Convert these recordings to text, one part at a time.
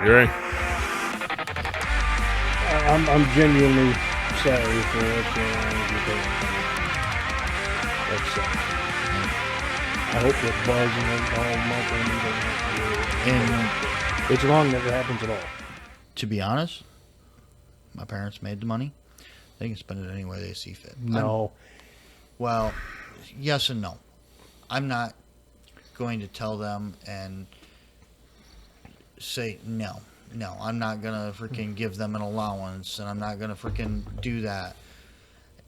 You're right. I'm genuinely sorry for what's going on with your parents. That's I hope you're buzzing all month and it's wrong. Never happens at all. To be honest, my parents made the money. They can spend it any way they see fit. No. Well, yes and no. I'm not going to tell them and say no. No, I'm not going to freaking give them an allowance, and I'm not going to freaking do that.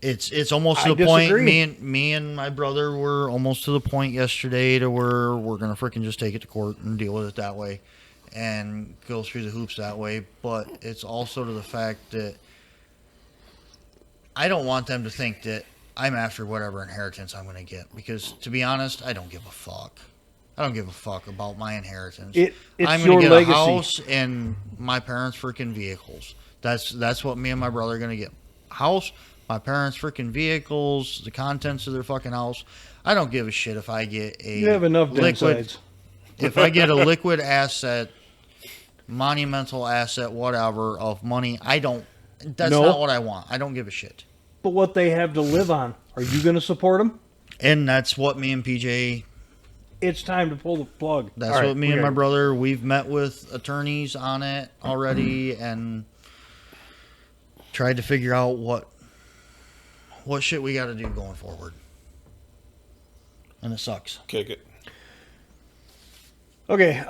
It's almost to the point, me and my brother were almost to the point yesterday to where we're going to freaking just take it to court and deal with it that way and go through the hoops that way. But it's also to the fact that I don't want them to think that I'm after whatever inheritance I'm going to get, because to be honest, I don't give a fuck. I don't give a fuck about my inheritance. I'm going to get legacy. A house and my parents' freaking vehicles. That's what me and my brother are going to get. House, my parents' freaking vehicles, the contents of their fucking house. I don't give a shit if I get a You have enough liquid. If I get a liquid asset, monumental asset, whatever, of money, that's not what I want. I don't give a shit. But what they have to live on, are you going to support them? And that's what me and PJ... It's time to pull the plug. That's what me and my brother, we've met with attorneys on it already and tried to figure out what shit we got to do going forward. And it sucks. Kick it. Okay,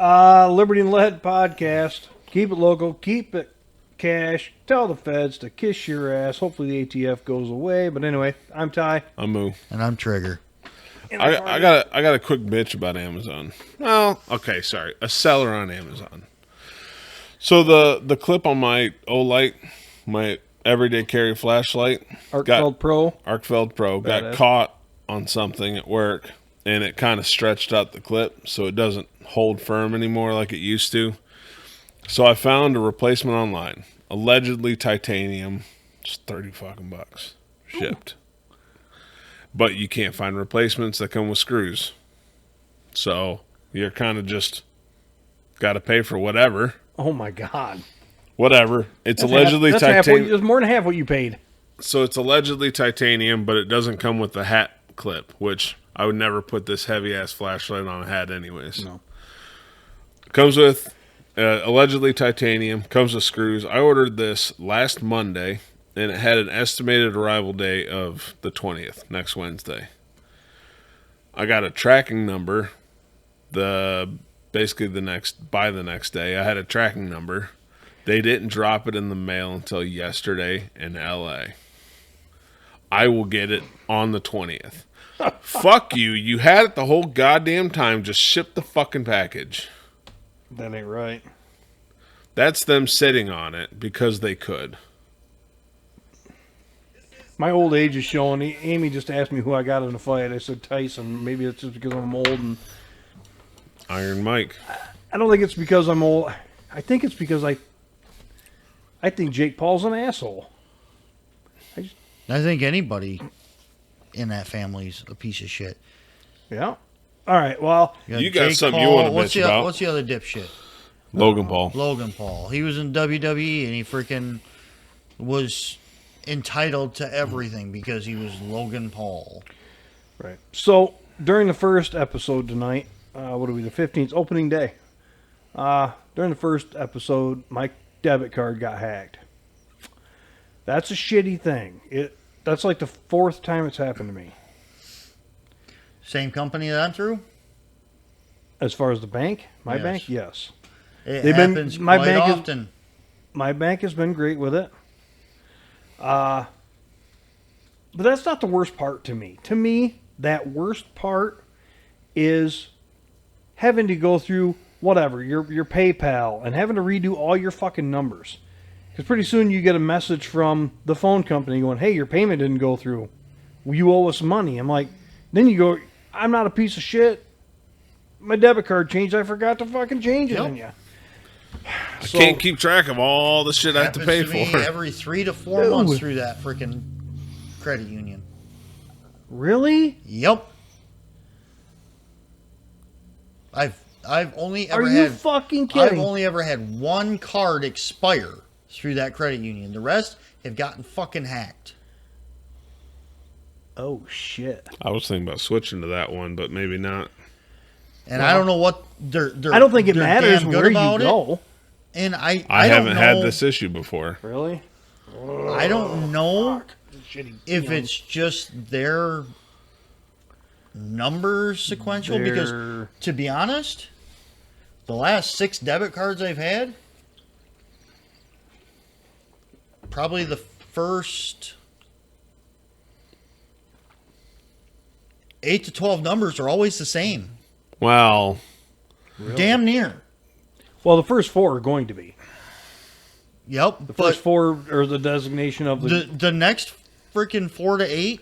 Liberty and Lead podcast. Keep it local. Keep it cash. Tell the feds to kiss your ass. Hopefully the ATF goes away. But anyway, I'm Ty. I'm Moo. And I'm Trigger. I got a quick bitch about Amazon. Well, okay, sorry. A seller on Amazon. So the clip on my Olight, my everyday carry flashlight, Arcfeld Pro, got caught on something at work, and it kind of stretched out the clip, so it doesn't hold firm anymore like it used to. So I found a replacement online, allegedly titanium, just $30 shipped. Ooh. But you can't find replacements that come with screws. So you're kind of just got to pay for whatever. Oh, my God. Whatever. It's allegedly titanium. It's more than half what you paid. So it's allegedly titanium, but it doesn't come with the hat clip, which I would never put this heavy-ass flashlight on a hat anyways. No. Comes with allegedly titanium, comes with screws. I ordered this last Monday. And it had an estimated arrival day of the 20th, next Wednesday. I got a tracking number by the next day. I had a tracking number. They didn't drop it in the mail until yesterday in LA. I will get it on the 20th. Fuck you. You had it the whole goddamn time. Just ship the fucking package. That ain't right. That's them sitting on it because they could. My old age is showing. Amy just asked me who I got in a fight. I said Tyson. Maybe it's just because I'm old. And Iron Mike. I don't think it's because I'm old. I think it's because I think Jake Paul's an asshole. I think anybody in that family's a piece of shit. Yeah. All right. Well, you got something you want to bitch about. What's the other dipshit? Logan Paul. Logan Paul. He was in WWE and he freaking was entitled to everything because he was Logan Paul. Right. So during the first episode tonight, what are we, the 15th, opening day? During the first episode, my debit card got hacked. That's a shitty thing. That's like the fourth time it's happened to me. Same company that I'm through? As far as the bank? My Yes. bank? Yes. It happens quite often. My bank has been great with it. But that's not the worst part to me. To me, that worst part is having to go through whatever, your PayPal, and having to redo all your fucking numbers. Because pretty soon you get a message from the phone company going, hey, your payment didn't go through. You owe us money. I'm like, then you go, I'm not a piece of shit. My debit card changed. I forgot to fucking change it on you. I can't keep track of all the shit I have to pay for. Every 3 to 4 months through that freaking credit union. Really? Yep. I've I've only ever Are had. you fucking kidding? I've only ever had one card expire through that credit union. The rest have gotten fucking hacked. Oh shit! I was thinking about switching to that one, but maybe not. And I don't know what they're. I don't think it they're matters damn good where you about it. go. And I haven't don't had know, this issue before. Really? I don't know Shitty if feeling. it's just their numbers sequential. Because to be honest, the last 6 debit cards I've had, probably the first 8 to 12 numbers are always the same. Well, Really? Damn near. Well, the first 4 are going to be. Yep. The first 4 are the designation of the next freaking 4 to 8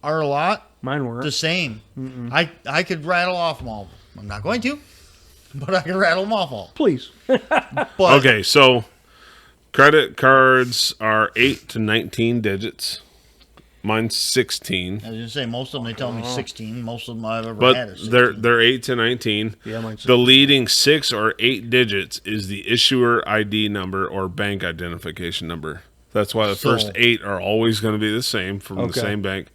are a lot Mine weren't. the same. I could rattle off them all. I'm not going to, but I can rattle them off all. Please. But okay, so credit cards are 8 to 19 digits. Mine's 16. I was going to say, most of them, they tell me 16. Most of them I've ever But had is 16. they're 8 to 19. Yeah, mine's The leading 6 or 8 digits is the issuer ID number or bank identification number. That's why the first 8 are always going to be the same from the same bank.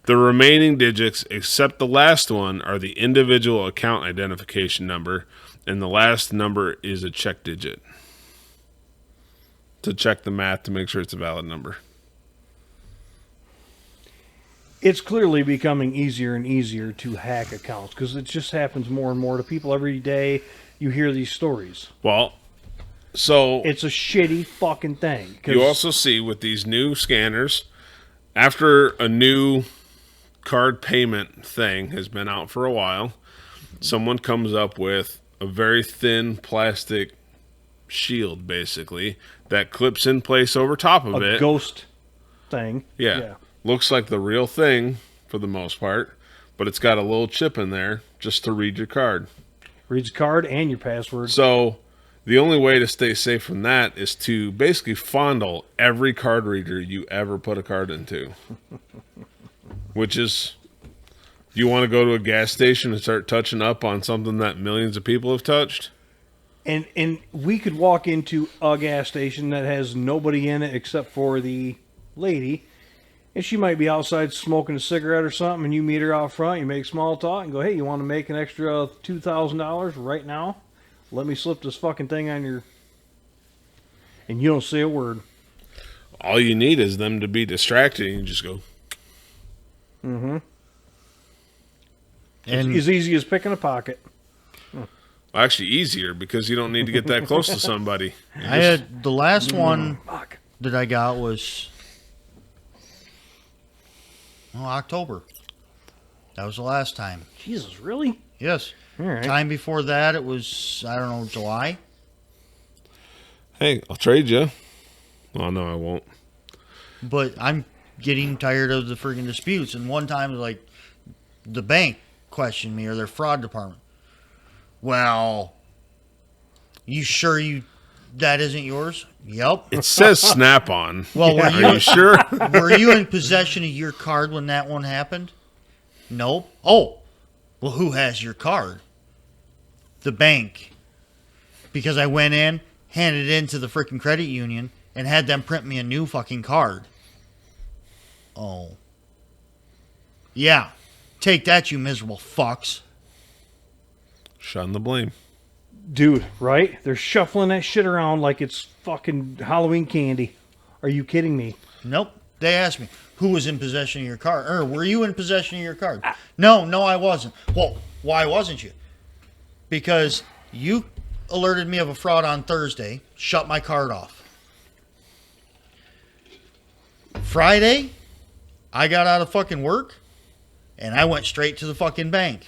The remaining digits, except the last one, are the individual account identification number, and the last number is a check digit to check the math to make sure it's a valid number. It's clearly becoming easier and easier to hack accounts because it just happens more and more to people every day. You hear these stories. Well, so It's a shitty fucking thing. 'cause you also see with these new scanners, after a new card payment thing has been out for a while, someone comes up with a very thin plastic shield, basically, that clips in place over top of a it. ghost thing. Yeah. Looks like the real thing for the most part, but it's got a little chip in there just to read your card. Reads your card and your password. So the only way to stay safe from that is to basically fondle every card reader you ever put a card into. Which is, you want to go to a gas station and start touching up on something that millions of people have touched? And we could walk into a gas station that has nobody in it except for the lady. And she might be outside smoking a cigarette or something, and you meet her out front, you make small talk, and go, hey, you want to make an extra $2,000 right now? Let me slip this fucking thing on your... And you don't say a word. All you need is them to be distracted, and you just go... Mm-hmm. And It's as easy as picking a pocket. Actually, easier, because you don't need to get that close to somebody. I had the last one Fuck. that I got was October. That was the last time. Jesus, really? Yes. All right. Time before that, it was, I don't know, July. Hey, I'll trade you. Oh, no, I won't. But I'm getting tired of the freaking disputes. And one time, like, the bank questioned me, or their fraud department. Well, you sure that isn't yours? Yep. It says Snap-on. Well, Are you sure? were you in possession of your card when that one happened? Nope. Oh, well, who has your card? The bank. Because I went in, handed it into the freaking credit union, and had them print me a new fucking card. Oh. Yeah. Take that, you miserable fucks. Shun the blame. Dude, right? They're shuffling that shit around like it's fucking Halloween candy. Are you kidding me? Nope. They asked me, who was in possession of your card? Or were you in possession of your card? No, I wasn't. Well, why wasn't you? Because you alerted me of a fraud on Thursday, shut my card off. Friday, I got out of fucking work, and I went straight to the fucking bank.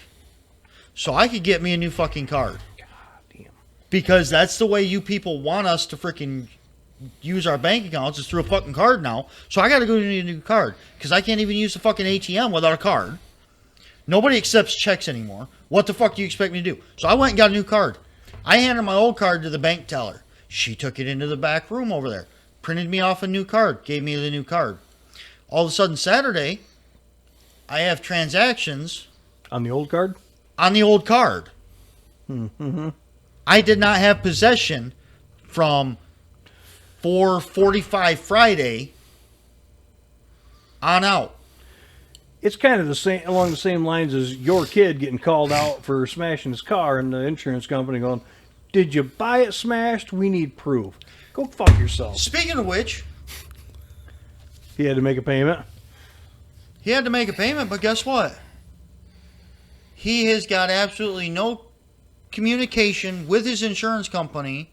So I could get me a new fucking card. God damn. Because that's the way you people want us to freaking use our bank accounts, is through a fucking card now. So I got to go get a new card because I can't even use the fucking ATM without a card. Nobody accepts checks anymore. What the fuck do you expect me to do? So I went and got a new card. I handed my old card to the bank teller. She took it into the back room over there, printed me off a new card, gave me the new card. All of a sudden Saturday, I have transactions On the old card? on the old card. I did not have possession from 4:45 Friday on out. It's kind of the same, along the same lines as your kid getting called out for smashing his car, and the insurance company going, "Did you buy it smashed? We need proof." Go fuck yourself. Speaking of which, He had to make a payment. he had to make a payment, but guess what? He has got absolutely no communication with his insurance company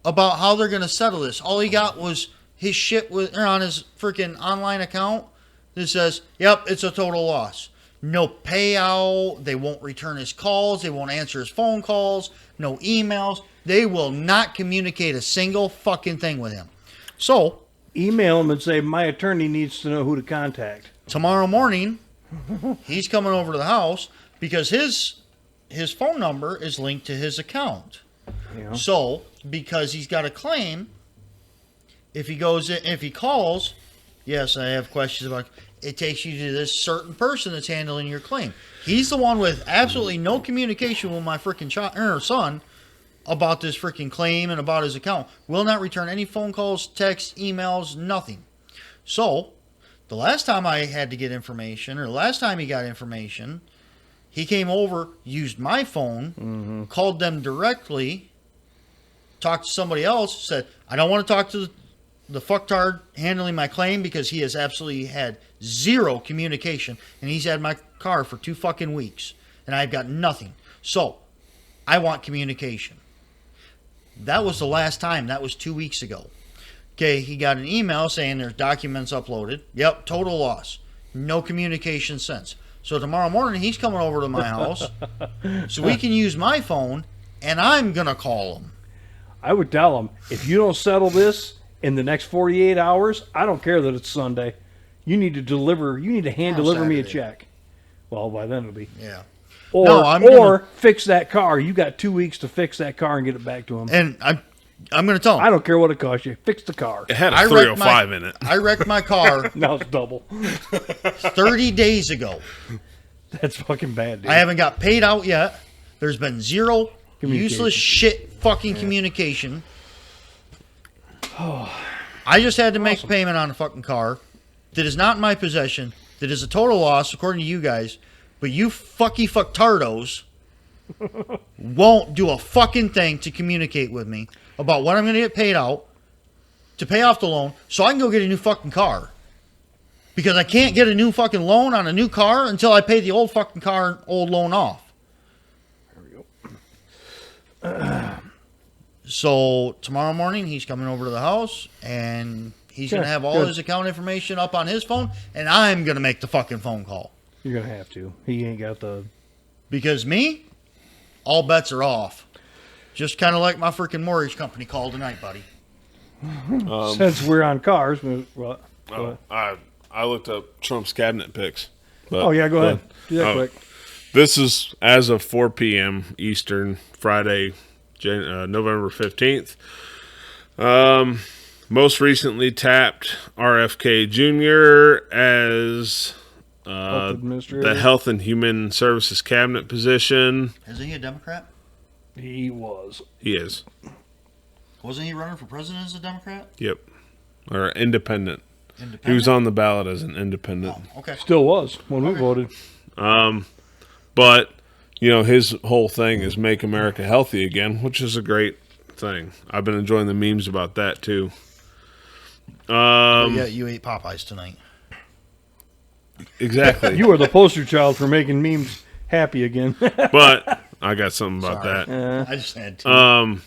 about how they're going to settle this. All he got was his shit on his freaking online account that says, "Yep, it's a total loss." No payout. They won't return his calls. They won't answer his phone calls. No emails. They will not communicate a single fucking thing with him. So, Email him and say, "My attorney needs to know who to contact." tomorrow morning, he's coming over to the house because his phone number is linked to his account. You know? So, because he's got a claim, if he goes in, if he calls, "Yes, I have questions about," it takes you to this certain person that's handling your claim. He's the one with absolutely no communication with my freaking son about this freaking claim and about his account. Will not return any phone calls, texts, emails, nothing. So, the last time I had to get information, or the last time he got information, he came over, used my phone, called them directly, talked to somebody else, said, "I don't want to talk to the fucktard handling my claim because he has absolutely had zero communication, and he's had my car for 2 fucking weeks, and I've got nothing. So, I want communication." That was the last time. That was 2 weeks ago. Okay, he got an email saying there's documents uploaded. Yep, total loss. No communication since. So tomorrow morning, he's coming over to my house so we can use my phone, and I'm going to call him. I would tell him, if you don't settle this in the next 48 hours, I don't care that it's Sunday. You need to deliver. You need to hand deliver me a check. Well, by then it'll be. Yeah. Or, No, I'm or gonna- fix that car. You got 2 weeks to fix that car and get it back to him. And I'm going to tell him. I don't care what it costs you. Fix the car. It had a I wrecked 305 in it. I wrecked my car Now it's double. 30 days ago. That's fucking bad, dude. I haven't got paid out yet. There's been zero Communication. useless shit fucking communication. I just had to make a payment on a fucking car that is not in my possession, that is a total loss according to you guys, but you fucktardos won't do a fucking thing to communicate with me about when I'm going to get paid out to pay off the loan so I can go get a new fucking car. Because I can't get a new fucking loan on a new car until I pay the old fucking car old loan off. There we go. So tomorrow morning he's coming over to the house and he's going to have all his account information up on his phone, and I'm going to make the fucking phone call. You're going to have to. He ain't got the... Because me, all bets are off. Just kind of like my freaking mortgage company called tonight, buddy. Since we're on cars... What? I looked up Trump's cabinet picks. Oh, yeah, go ahead. Do that quick. This is as of 4 p.m. Eastern, Friday, November 15th. Most recently tapped RFK Jr. as the Health and Human Services Cabinet position. Isn't he a Democrat? He was. He is. Wasn't he running for president as a Democrat? Yep. Or independent. Independent? He was on the ballot as an independent. Oh, okay. Still was when we voted. But, you know, his whole thing is make America healthy again, which is a great thing. I've been enjoying the memes about that, too. Yeah, you ate Popeyes tonight. Exactly. You are the poster child for making memes happy again. But I got something about Sorry. that. I just had to.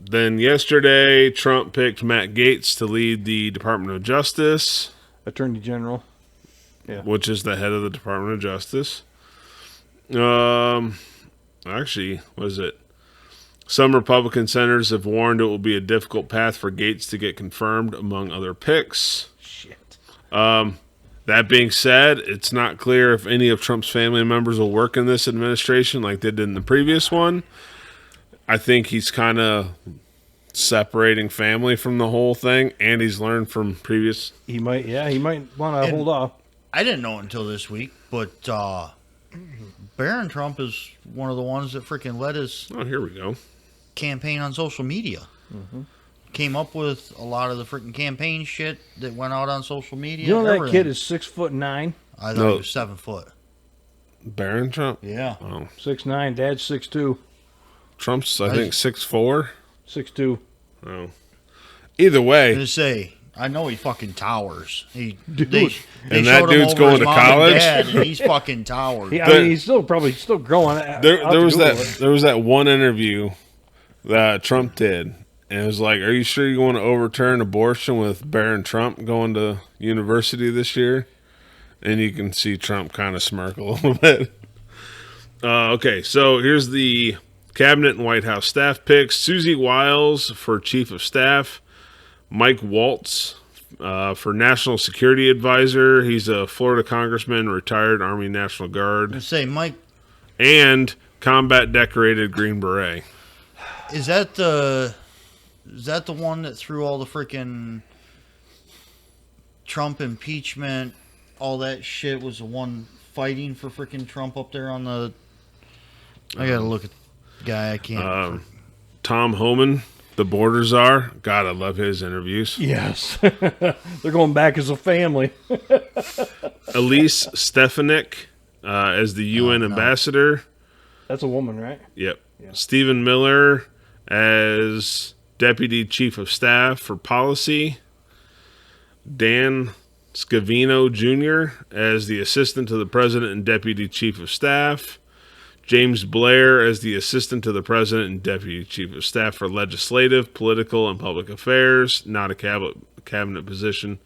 Then yesterday, Trump picked Matt Gaetz to lead the Department of Justice, Attorney General. which is the head of the Department of Justice. Actually, was it? Some Republican senators have warned it will be a difficult path for Gaetz to get confirmed, among other picks. Shit. That being said, it's not clear if any of Trump's family members will work in this administration like they did in the previous one. I think he's kind of separating family from the whole thing, and he's learned from previous. He might want to hold off. I didn't know it until this week, but Barron Trump is one of the ones that freaking led his here we go. campaign on social media. Mm-hmm. Came up with a lot of the freaking campaign shit that went out on social media. You know that kid is 6'9". I thought he was 7 foot. Barron Trump? Yeah. Oh. 6'9". Dad's 6'2". Trump's, I think, 6'4". 6'2". Oh. Either way. To say, I know he fucking towers. They and that dude's going to college. And he's fucking towers. I mean, he's still growing. There was that one interview that Trump did, and it was like, "Are you sure you want to overturn abortion with Barron Trump going to university this year?" And you can see Trump kind of smirk a little bit. Okay, so here's the Cabinet and White House staff picks: Susie Wiles for Chief of Staff, Mike Waltz for National Security Advisor. He's a Florida congressman, retired Army National Guard. Say, Mike, and combat decorated Green Beret. Is that the one that threw all the freaking Trump impeachment, all that shit, was the one fighting for freaking Trump up there on the... I gotta look at the guy. I can't... Tom Homan, the border czar. God, I love his interviews. Yes. They're going back as a family. Elise Stefanik as the UN ambassador. That's a woman, right? Yep. Yeah. Stephen Miller as Deputy Chief of Staff for Policy. Dan Scavino Jr. as the Assistant to the President and Deputy Chief of Staff. James Blair as the Assistant to the President and Deputy Chief of Staff for Legislative, Political, and Public Affairs, not a cabinet position.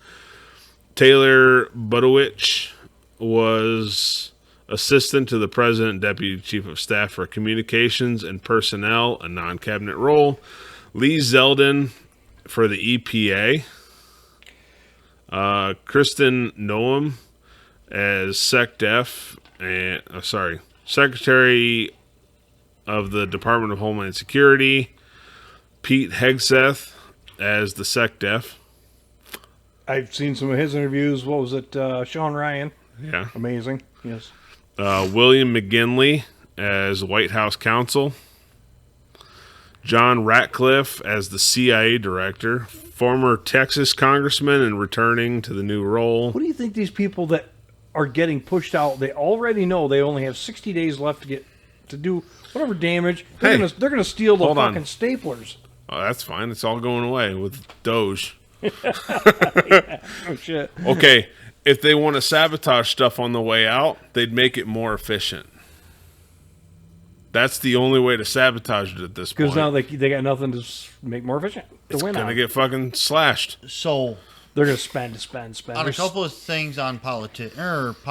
Taylor Budowich was Assistant to the President and Deputy Chief of Staff for Communications and Personnel, a non-cabinet role. Lee Zeldin for the EPA. Kristen Noem as SecDef, Secretary of the Department of Homeland Security. Pete Hegseth as the SecDef. I've seen some of his interviews. What was it? Sean Ryan. Yeah. Amazing. Yes. William McGinley as White House counsel. John Ratcliffe as the CIA director. Former Texas congressman and returning to the new role. What do you think these people that are getting pushed out, they already know they only have 60 days left to do whatever damage. They're going to steal the fucking staplers. Oh, that's fine. It's all going away with Doge. Yeah. Oh, shit. Okay, if they want to sabotage stuff on the way out, they'd make it more efficient. That's the only way to sabotage it at this point. Because now they got nothing to make more efficient. It's going to get fucking slashed. So they're going to spend. On a couple of things on politics-wise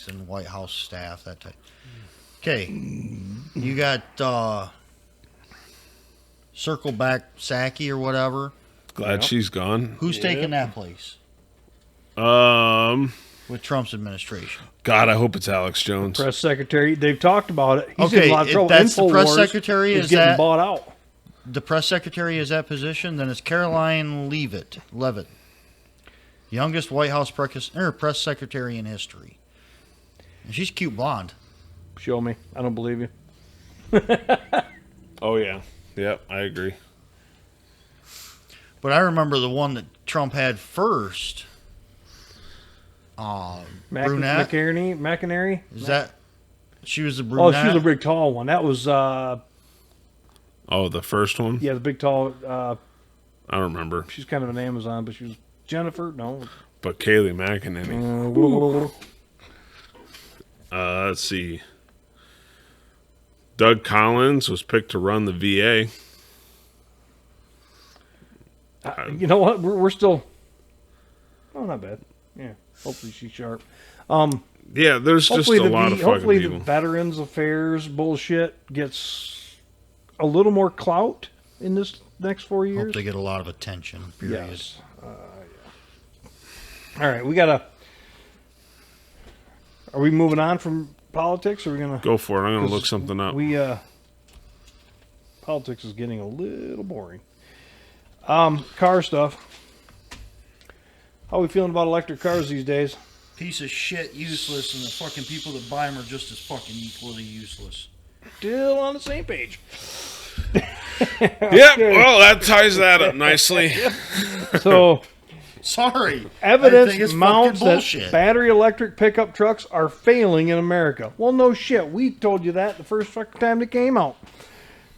and White House staff, that type. Okay, you got Circle Back Psaki or whatever. Glad she's gone. Who's taking that place? With Trump's administration. God, I hope it's Alex Jones. Press secretary. They've talked about it. He's in a lot of trouble. That's the press secretary. Is getting bought out. The press secretary is that position. Then it's Caroline Leavitt, youngest White House press secretary in history. And she's cute blonde. Show me. I don't believe you. Oh yeah. Yep, I agree. But I remember the one that Trump had first. Brunette. McInerney? Is that... She was the brunette? Oh, she was the big tall one. That was... the first one? Yeah, the big tall... I don't remember. She's kind of an Amazon, but she was... Jennifer? No. But Kayleigh McEnany. Let's see. Doug Collins was picked to run the VA. You know what? We're still... Oh, not bad. Yeah. Hopefully she's sharp. Yeah, there's just a lot of fucking people. Hopefully the Veterans Affairs bullshit gets a little more clout in this next 4 years. Hope they get a lot of attention, period. Yes. All right, we got to... Are we moving on from politics, or are we going to... Go for it. I'm going to look something up. Politics is getting a little boring. Car stuff. How are we feeling about electric cars these days? piece of shit useless, and the fucking people that buy them are just as fucking equally useless. Still on the same page. Yep, well, that ties that up nicely. So, sorry. Evidence mounts that battery electric pickup trucks are failing in America. Well, no shit. We told you that the first fucking time it came out.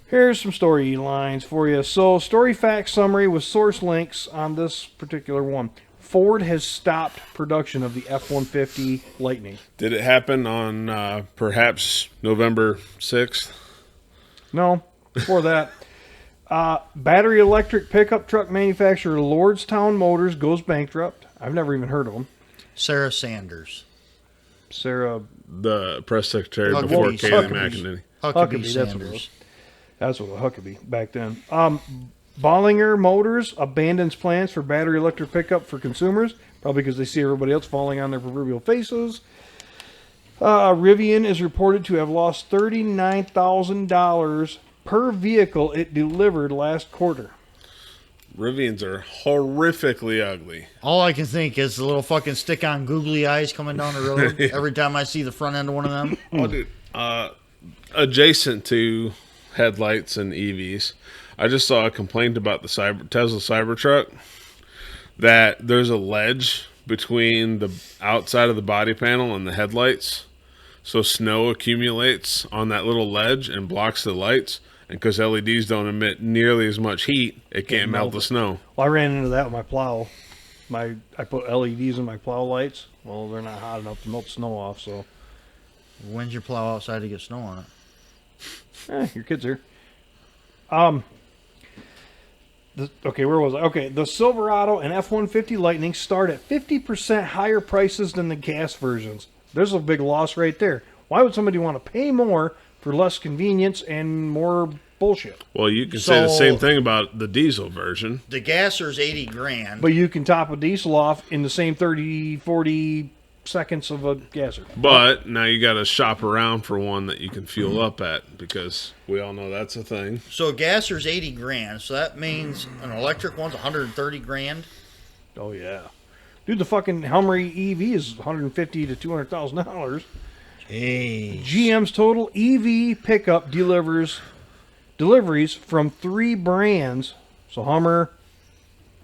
Here's some story lines for you. So, story fact summary with source links on this particular one. Ford has stopped production of the F-150 Lightning. Did it happen on perhaps November 6th? No, before that. Battery electric pickup truck manufacturer Lordstown Motors goes bankrupt. I've never even heard of them. Sarah Sanders. Sarah... The press secretary before Kayleigh McEnany. Huckabee Sanders. That's what a Huckabee back then. Bollinger Motors abandons plans for battery electric pickup for consumers, probably because they see everybody else falling on their proverbial faces. Rivian is reported to have lost $39,000 per vehicle it delivered last quarter. Rivians are horrifically ugly. All I can think is the little fucking stick-on googly eyes coming down the road every time I see the front end of one of them. Oh, dude. Adjacent to headlights and EVs, I just saw a complaint about the Tesla Cybertruck that there's a ledge between the outside of the body panel and the headlights, so snow accumulates on that little ledge and blocks the lights, and because LEDs don't emit nearly as much heat, it can't melt the snow. Well, I ran into that with my plow. I put LEDs in my plow lights. Well, they're not hot enough to melt snow off, so... When's your plow outside to get snow on it? Your kid's here. Okay, where was I? Okay, the Silverado and F-150 Lightning start at 50% higher prices than the gas versions. There's a big loss right there. Why would somebody want to pay more for less convenience and more bullshit? Well, you can say the same thing about the diesel version. The gasser's $80,000. But you can top a diesel off in the same 30, 40 seconds of a gasser. But now you got to shop around for one that you can fuel up at, because we all know that's a thing. So a gasser's $80,000, so that means an electric one's $130,000. Oh yeah, dude, the fucking Hummer EV is $150,000 to $200,000. Jeez. GM's total EV pickup deliveries from 3 brands, so Hummer,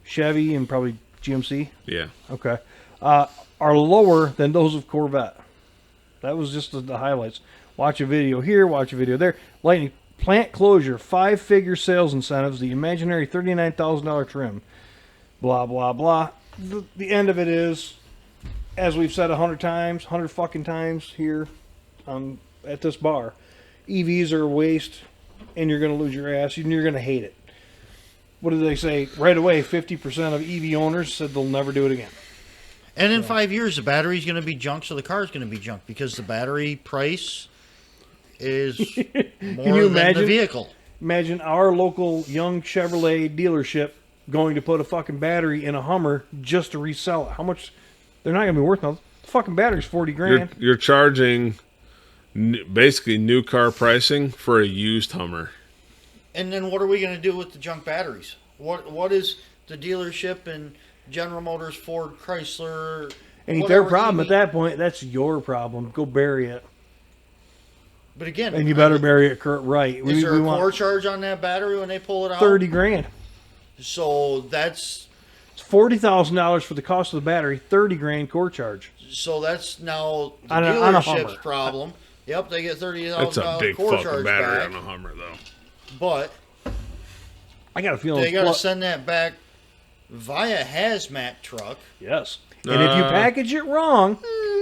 Chevy, and probably GMC. Yeah. Okay. Are lower than those of Corvette. That was just the highlights. Watch a video here, watch a video there. Lightning plant closure, 5-figure sales incentives, the imaginary $39,000 trim. Blah, blah, blah. The end of it is, as we've said 100 times, 100 fucking times here at this bar, EVs are a waste, and you're going to lose your ass, and you're going to hate it. What did they say? Right away, 50% of EV owners said they'll never do it again. And in 5 years, the battery's going to be junk, so the car's going to be junk, because the battery price is more than the vehicle. Imagine our local young Chevrolet dealership going to put a fucking battery in a Hummer just to resell it. How much? They're not going to be worth nothing. The fucking battery's $40,000. You're charging basically new car pricing for a used Hummer. And then what are we going to do with the junk batteries? What is the dealership and General Motors, Ford, Chrysler? Ain't their problem at that point. That's your problem. Go bury it. But again, and you better bury it right. Is there a core charge on that battery when they pull it out? $30,000. So that's it's $40,000 for the cost of the battery. $30,000 core charge. So that's now the dealership's problem. Yep, they get $30,000 core charge battery back on a Hummer, though. But I got a feeling they got to send that back via hazmat truck. Yes. And if you package it wrong,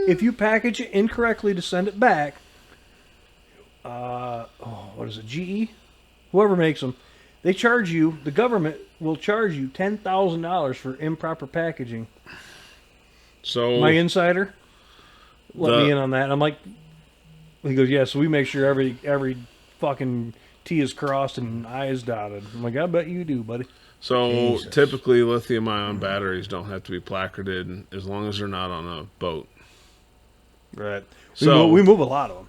if you package it incorrectly to send it back, what is it, GE? Whoever makes them, they charge you, the government will charge you $10,000 for improper packaging. So my insider let me in on that. And I'm like, he goes, yeah, so we make sure every fucking T is crossed and I is dotted. I'm like, I bet you do, buddy. So Jesus. Typically lithium-ion batteries don't have to be placarded as long as they're not on a boat. Right. We move a lot of them.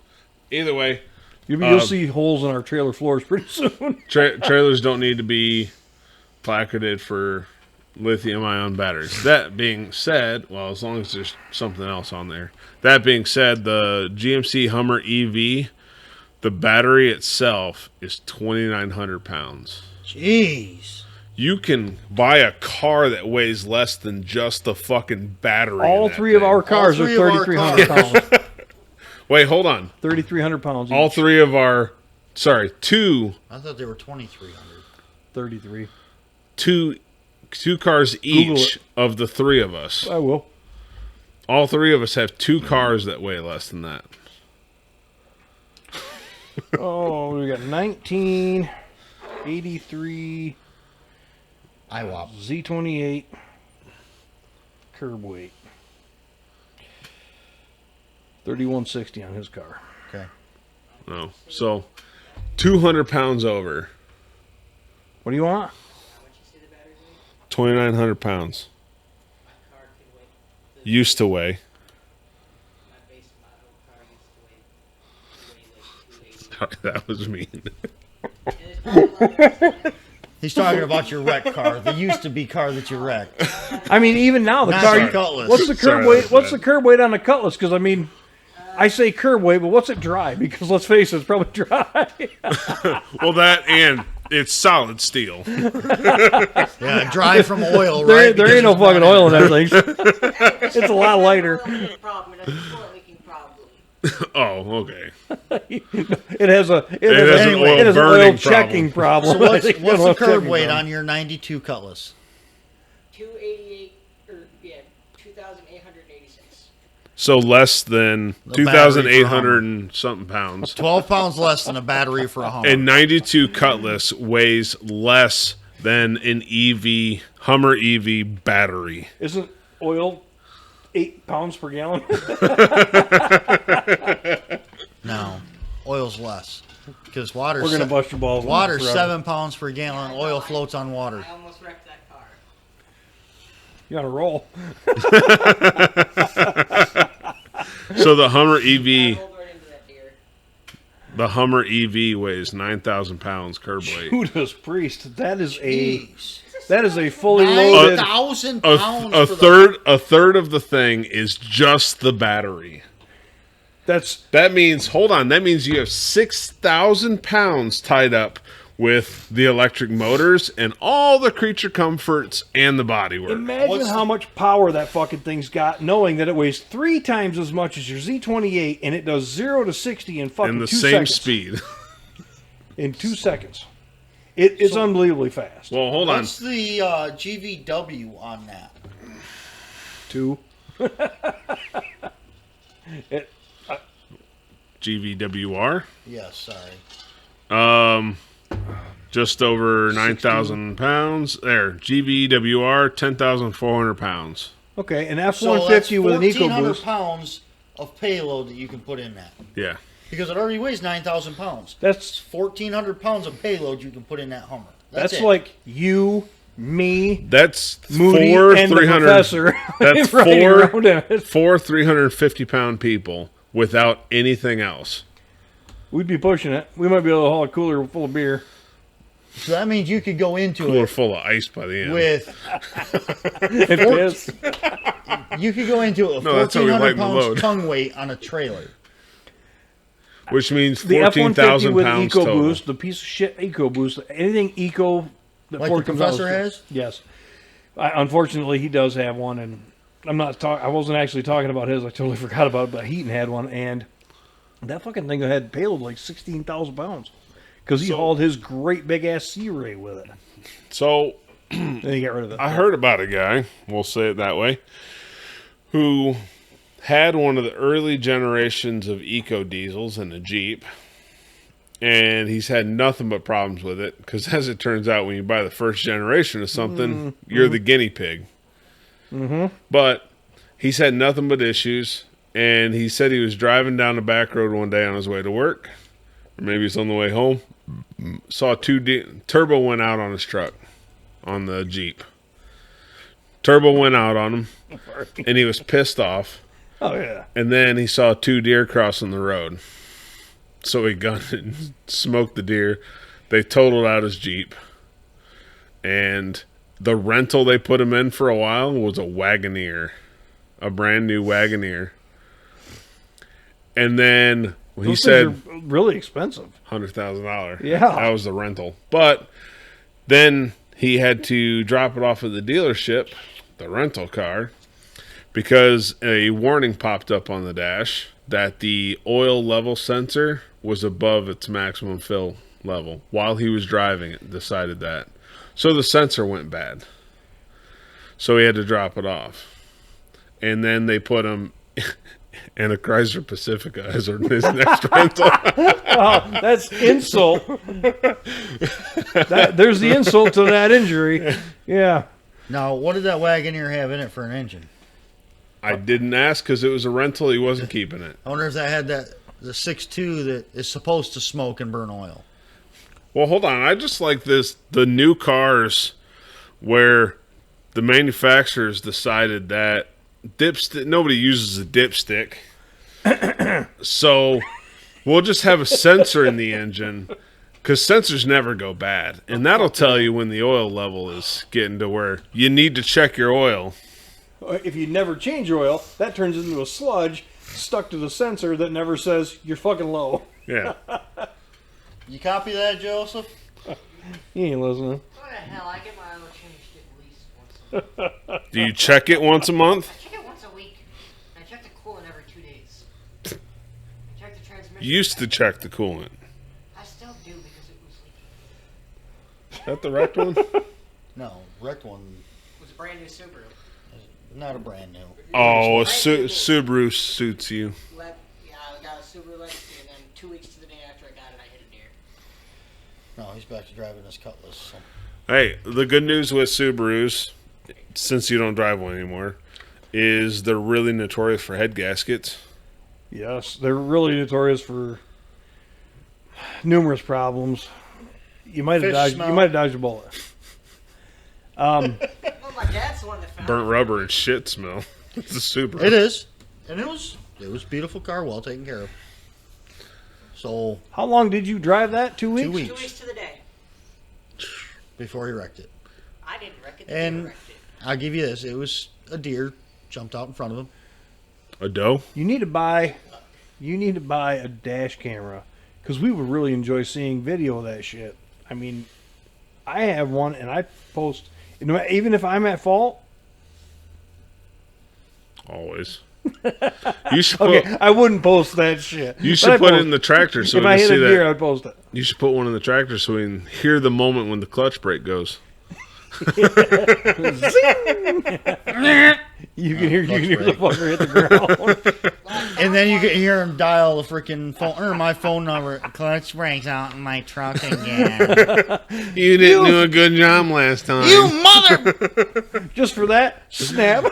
Either way. You'll see holes in our trailer floors pretty soon. Trailers don't need to be placarded for lithium-ion batteries. That being said, well, as long as there's something else on there. That being said, the GMC Hummer EV, the battery itself is 2,900 pounds. Jeez. You can buy a car that weighs less than just the fucking battery. All three of our cars are 3,300 pounds. Wait, hold on. 3,300 pounds each. All three of our, two. I thought they were 2,300. 33. Two cars each of the three of us. I will. All three of us have two cars that weigh less than that. Oh, we got 1983 IWAP. Z28 curb weight. 3160 on his car. Okay. No. So, 200 pounds over. What do you want? 2,900 pounds. Used to weigh. Sorry, that was mean. He's talking about your wreck car, the used to be car that you wrecked. I mean, even now the Not car. your Cutlass. What's the curb Sorry, weight? that's What's bad. the curb weight on the Cutlass? Because I mean, I say curb weight, but what's it dry? Because let's face it, it's probably dry. Well, that and it's solid steel. Yeah, dry from oil, there, right? there ain't no fucking oil in that thing. It's a lot lighter. Problem, and a fluid leaking probably. Oh, okay. It has a It has an oil it has an oil burning checking problem. So what's I think the oil curb checking weight problem. on your 92 Cutlass? 288 or 2,886. So less than The 2,800 and something pounds. 12 pounds less than a battery for a Hummer. And 92 Cutlass weighs less than an EV, Hummer EV battery. Isn't oil 8 pounds per gallon? No, oil's less. Because water's, We're gonna bust your balls. water's forever. 7 pounds per gallon. Oil floats on water. I almost wrecked that car. You gotta roll. So the Hummer I EV, rolled right into that deer. the Hummer EV weighs 9,000 pounds curb weight. Judas Priest. That is Jeez. a fully loaded. 9,000 pounds A for third of the thing is just the battery. That means, hold on, that means you have 6,000 pounds tied up with the electric motors and all the creature comforts and the bodywork. Imagine how much power that fucking thing's got, knowing that it weighs 3 times as much as your Z28, and it does 0 to 60 in fucking And the 2 same seconds. speed. In 2 seconds. It's unbelievably fast. Well, hold on. What's the GVW on that? 2. GVWR. Yes, sorry. Just over 9,000 pounds. There, GVWR, 10,400 pounds. Okay, an So F-150 that's with an 1,400 EcoBoost. pounds of payload that you can put in that. Yeah. Because it already weighs 9,000 pounds. That's 1,400 pounds of payload you can put in that Hummer. That's it. like you, me, That's Moody, four and the 300. professor. That's riding four around in it. 350-pound people without anything else. We'd be pushing it. We might be able to haul a cooler full of beer. So that means you could go into Cooler it full of ice by the end. with It is. you could go into a No, that's how we 1,400 lighten the load. pounds tongue weight on a trailer. Which means The F-150 14,000 with pounds total. EcoBoost, the piece of shit EcoBoost, anything Eco that Like Ford the comes out Professor with. has? Yes. Unfortunately, he does have one, and I wasn't actually talking about his. I totally forgot about it, but Heaton had one, and that fucking thing had payload like 16,000 pounds because he hauled his great big ass Sea Ray with it. So Then he got rid of it. I heard about a guy, we'll say it that way, who had one of the early generations of eco diesels in a Jeep, and he's had nothing but problems with it because, as it turns out, when you buy the first generation of something, you're the guinea pig. But he's had nothing but issues, and he said he was driving down the back road one day on his way to work, or maybe it's on the way home, saw turbo went out on his truck, on the Jeep. Turbo went out on him, and he was pissed off. Oh yeah. And then he saw 2 deer crossing the road. So he gunned it and smoked the deer. They totaled out his Jeep. And the rental they put him in for a while was a Wagoneer, a brand new Wagoneer. And then he said, are really expensive. $100,000. Yeah. That was the rental. But then he had to drop it off at the dealership, the rental car, because a warning popped up on the dash that the oil level sensor was above its maximum fill level. While he was driving it, decided that. So the sensor went bad. So he had to drop it off. And then they put him in a Chrysler Pacifica as his next rental. Oh, that's insult. There's the insult to that injury. Yeah. Now, what did that Wagoneer have in it for an engine? I didn't ask because it was a rental. He wasn't keeping it. I wonder if that had the 6.2 that is supposed to smoke and burn oil. Well, hold on. I just like the new cars where the manufacturers decided that nobody uses a dipstick. So we'll just have a sensor in the engine because sensors never go bad. And that'll tell you when the oil level is getting to where you need to check your oil. If you never change oil, that turns into a sludge stuck to the sensor that never says you're fucking low. Yeah. You copy that, Joseph? You ain't listening. What the hell? I get my oil changed at least once a month. Do you check it once a month? I check it once a week. I check the coolant every 2 days. I check the transmission. You used to check the coolant. I still do because it was leaking. Is that the wrecked one? No, wrecked one. It was a brand new Subaru. Not a brand new. Oh, Subaru suits you. Yeah, I got a Subaru Legacy, and then 2 weeks to the day after I got it, I hit a deer. No, he's back to driving his Cutlass. So. Hey, the good news with Subarus, since you don't drive one anymore, is they're really notorious for head gaskets. Yes, they're really notorious for numerous problems. You might have dodged a bullet. Well, my dad's the one that found Burnt it. rubber and shit smell. It's a Subaru. It is, and it was a beautiful car, well taken care of. So How long did you drive that? 2 weeks? 2 weeks 2 weeks to the day. before he wrecked it. I didn't wreck it. The And deer wrecked it. I'll give you this: it was a deer jumped out in front of him. A doe? You need to buy a dash camera because we would really enjoy seeing video of that shit. I mean, I have one and I post, even if I'm at fault. Always. You should put, Okay, I wouldn't post that shit. you But should I put it post- in the tractor so if we I can hit see a deer, that. I'd post it. You should put one in the tractor so we can hear the moment when the clutch brake goes. You can hear the fucker hit the ground. And then you can hear him dial the freaking phone or my phone number. Clutch breaks out in my truck again. You didn't do a good job last time. You mother! Just for that, snap.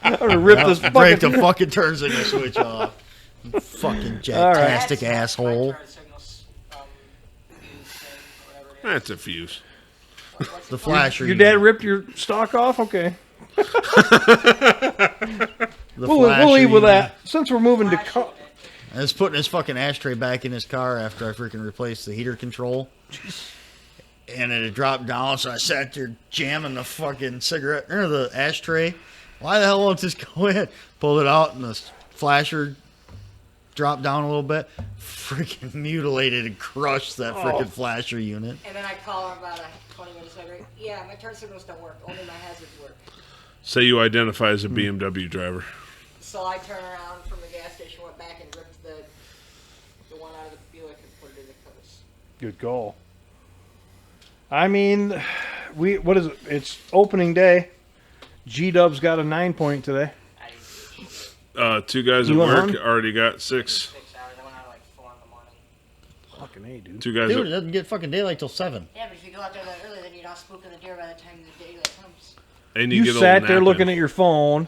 I'm gonna rip this Break fucking. the fucking turn signal switch off. You fucking All right. jacktastic asshole. That's a fuse. The flasher. Your dad ripped your stock off? Okay. The We'll leave with that. Since we're moving to I was putting his fucking ashtray back in his car after I freaking replaced the heater control. And it had dropped down, so I sat there jamming the fucking cigarette or the ashtray. Why the hell won't this go in? Pulled it out, and the flasher dropped down a little bit. Freaking mutilated and crushed that freaking flasher unit. And then I call him about 20 minutes later. Yeah, my turn signals don't work. Only my hazards work. Say you identify as a BMW driver. So I turned around from the gas station, went back and ripped the one out of the Buick and put it in the Cutlass. Good call. I mean, what is it? It's opening day. G-Dub's got a 9 point today. I didn't do shit. 2 guys at You went work home? already got 6. 6 hours. I went out at like 4 in the morning. Fucking A, dude. 2 guys. Dude, it doesn't get fucking daylight till 7. Yeah, but if you go out there that early, then you're not spooking the deer by the time the daylight comes. And You get a sat little there nap looking in. at your phone,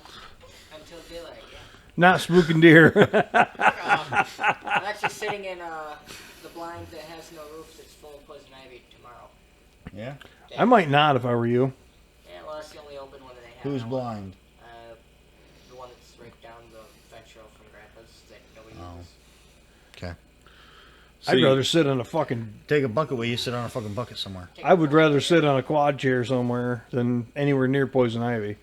Until daylight, yeah. not spooking deer. I'm actually sitting in the blind that has no roof that's full of poison ivy tomorrow. Yeah? I might not if I were you. Yeah, well, that's the only open one that they have. Who's now. blind? The one that's right down the fence row from Grandpa's that nobody Oh. uses. Okay. I'd rather sit on a fucking... Take a bucket where you sit on a fucking bucket somewhere. I would rather sit on a quad chair somewhere than anywhere near poison ivy.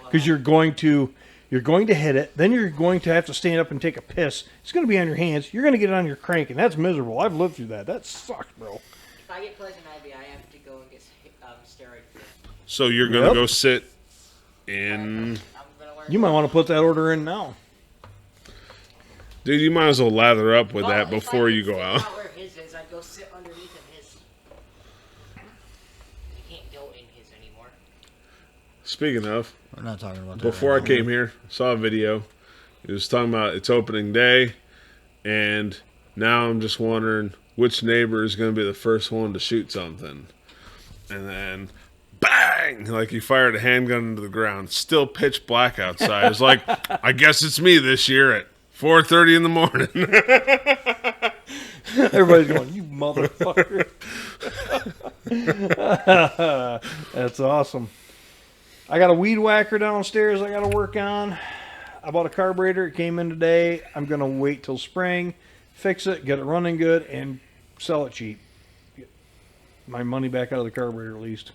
Because you're going to hit it, then you're going to have to stand up and take a piss. It's going to be on your hands. You're going to get it on your crank, and that's miserable. I've lived through that. That sucks, bro. If I get poison ivy, I have to go and get steroid free. So you're going to go sit in... You might want to put that order in now. Dude, you might as well lather up with that before you go out. Where his is, I'd go sit underneath of his. I can't go in his anymore. Speaking of, we're not talking about that. Before I came here, saw a video. It was talking about it's opening day, and now I'm just wondering which neighbor is going to be the first one to shoot something. And then, bang! Like he fired a handgun into the ground. Still pitch black outside. It's like, I guess it's me this year at 4:30 in the morning. Everybody's going, you motherfucker. That's awesome. I got a weed whacker downstairs I got to work on. I bought a carburetor. It came in today. I'm going to wait till spring, fix it, get it running good, and sell it cheap. Get my money back out of the carburetor at least.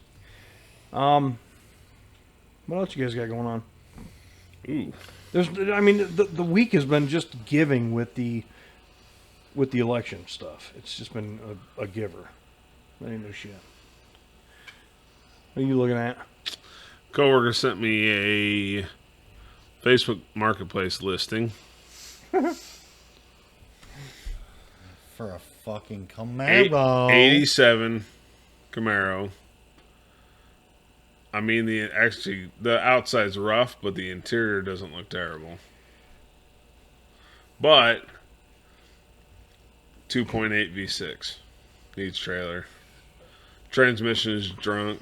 What else you guys got going on? Ooh. The week has been just giving with the election stuff. It's just been a giver. That ain't no shit. What are you looking at? Coworker sent me a Facebook Marketplace listing for a fucking Camaro. 87 Camaro. I mean, the outside's rough, but the interior doesn't look terrible. But 2.8 V6 needs trailer. Transmission is junk.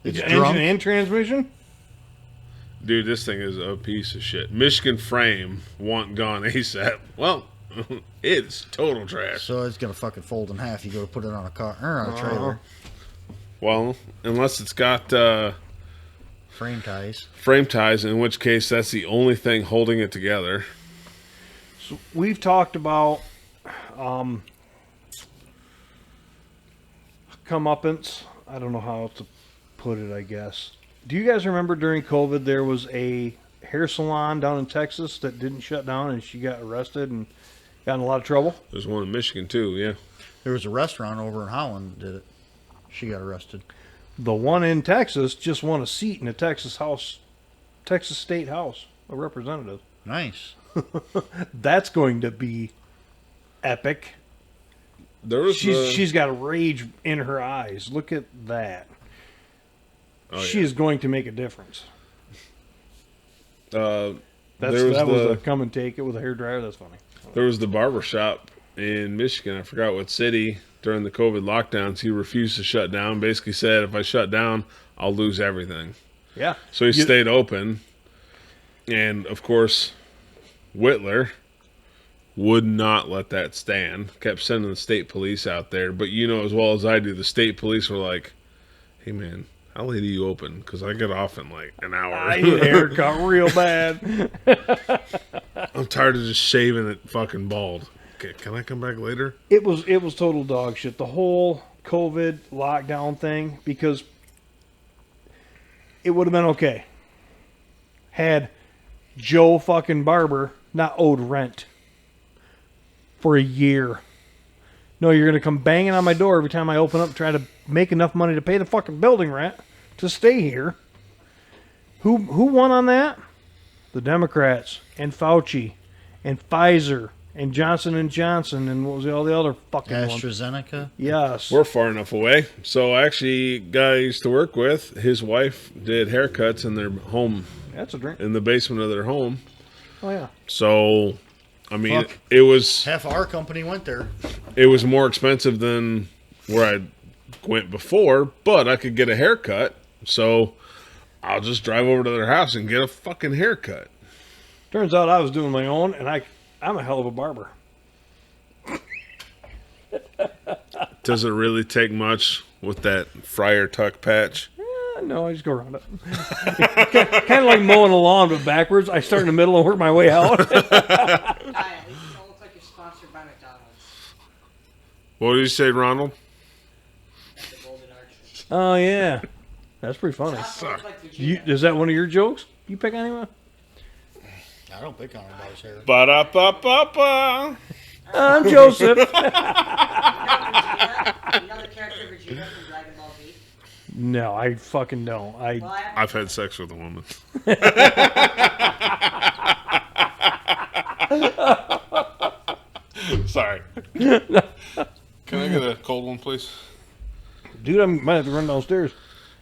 It's engine and transmission? Dude, this thing is a piece of shit. Michigan frame want gone ASAP. Well, it's total trash. So it's gonna fucking fold in half. You go to put it on a car or on a trailer. Well, unless it's got frame ties. Frame ties, in which case that's the only thing holding it together. So we've talked about comeuppance. I don't know how to put it, I guess. Do you guys remember during COVID there was a hair salon down in Texas that didn't shut down and she got arrested and got in a lot of trouble? There's one in Michigan too, yeah. There was a restaurant over in Holland that did it. She got arrested. The one in Texas just won a seat in the Texas State House of Representatives. Nice. That's going to be epic. She's got rage in her eyes. Look at that. Oh, she is going to make a difference. That was a come and take it with a hairdryer. That's funny. There was the barber shop in Michigan. I forgot what city. During the COVID lockdowns, he refused to shut down. Basically said, if I shut down, I'll lose everything. Yeah. So he stayed open. And, of course, Whitler would not let that stand. Kept sending the state police out there. But you know as well as I do, the state police were like, hey, man, how late are you open? Because I get off in like an hour. I need a haircut real bad. I'm tired of just shaving it fucking bald. Can I come back later? It was total dog shit. The whole COVID lockdown thing, because it would have been okay had Joe fucking Barber not owed rent for a year. No, you're going to come banging on my door every time I open up and try to make enough money to pay the fucking building rent to stay here. Who won on that? The Democrats and Fauci and Pfizer and Johnson & Johnson and what was all the other fucking AstraZeneca? ones? Yes. We're far enough away. So actually, guy I used to work with, his wife did haircuts in their home. That's a drink. In the basement of their home. Oh, yeah. So, I mean, it was... Half our company went there. It was more expensive than where I went before, but I could get a haircut. So, I'll just drive over to their house and get a fucking haircut. Turns out I was doing my own, and I'm a hell of a barber. Does it really take much with that Friar Tuck patch? No, I just go around it. Kind of like mowing a lawn, but backwards. I start in the middle and work my way out. At least you don't look like you're sponsored by McDonald's. What did you say, Ronald? At the Golden Arches. Oh yeah, that's pretty funny. Sorry. Is that one of your jokes? You pick anyone? I don't pick on anybody's hair. Ba-da-ba-ba-ba. I'm Joseph. You know the character Vegeta from Dragon Ball Z? No, I fucking don't. Well, I've had sex with a woman. Sorry. Can I get a cold one, please? Dude, I might have to run downstairs.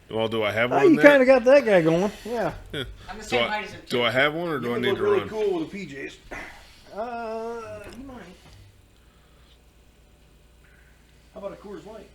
Well, do I have one? Oh, you there? kind of got that guy going. Yeah. I'm the Do same height as him. do I have one, or do I need to run? cool with the PJs. You might. How about a Coors Light?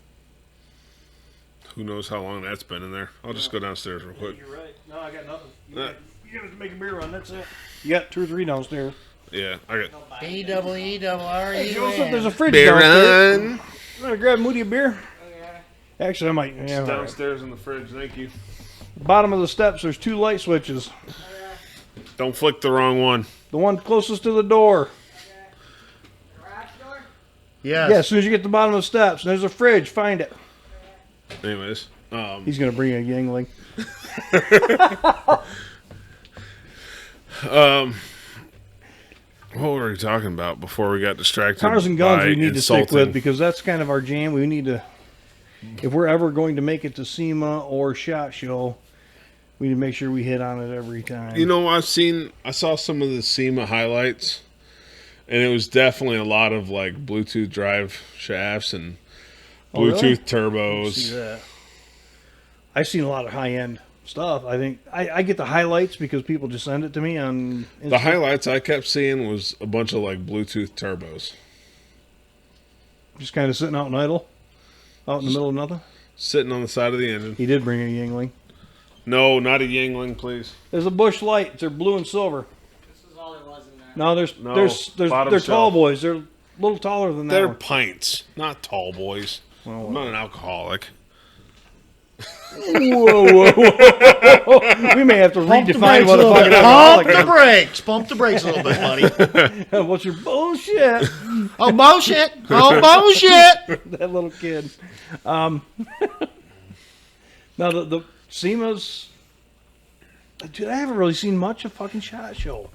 Who knows how long that's been in there? I'll just go downstairs real quick. You're right. No, I got nothing. Uh. You got to make a beer run. That's it. You got 2 or 3 downstairs. Yeah, I got B-double-E-double-R-E. Hey, Joseph, there's a fridge beer downstairs. run. You want to grab Moody a beer? Oh, yeah. Actually, I might. Yeah, It's all right. downstairs in the fridge. Thank you. Bottom of the steps, there's 2 light switches. Don't flick the wrong one. The one closest to the door. Yes. Yeah, as soon as you get to the bottom of the steps, there's a fridge. Find it. Anyways, He's going to bring a Yingling. what were we talking about before we got distracted? Cars and guns by we need to stick insulting? with because that's kind of our jam. We need to, if we're ever going to make it to SEMA or SHOT Show, we need to make sure we hit on it every time. You know, I saw some of the SEMA highlights, and it was definitely a lot of like Bluetooth drive shafts and Oh, really? Bluetooth See turbos. that. I've seen a lot of high-end stuff. I think I get the highlights because people just send it to me on Instagram. The highlights I kept seeing was a bunch of like Bluetooth turbos Just kind of sitting out and idle, out in the middle of nothing. sitting on the side of the engine. He did bring a Yingling. No, not a Yingling, please. There's a Bush Light. They're blue and silver. This is all there was in there. No, No, they're bottom tall shelf. boys. They're a little taller than that. They're one. pints, not tall boys. Well, I'm not an alcoholic. whoa. We may have to redefine what a fucking alcoholic Pump the is. brakes. Pump the brakes a little bit, buddy. What's your bullshit? Oh, bullshit. Oh, bullshit. That little kid. Now the SEMA's. Dude, I haven't really seen much of fucking SHOT Show.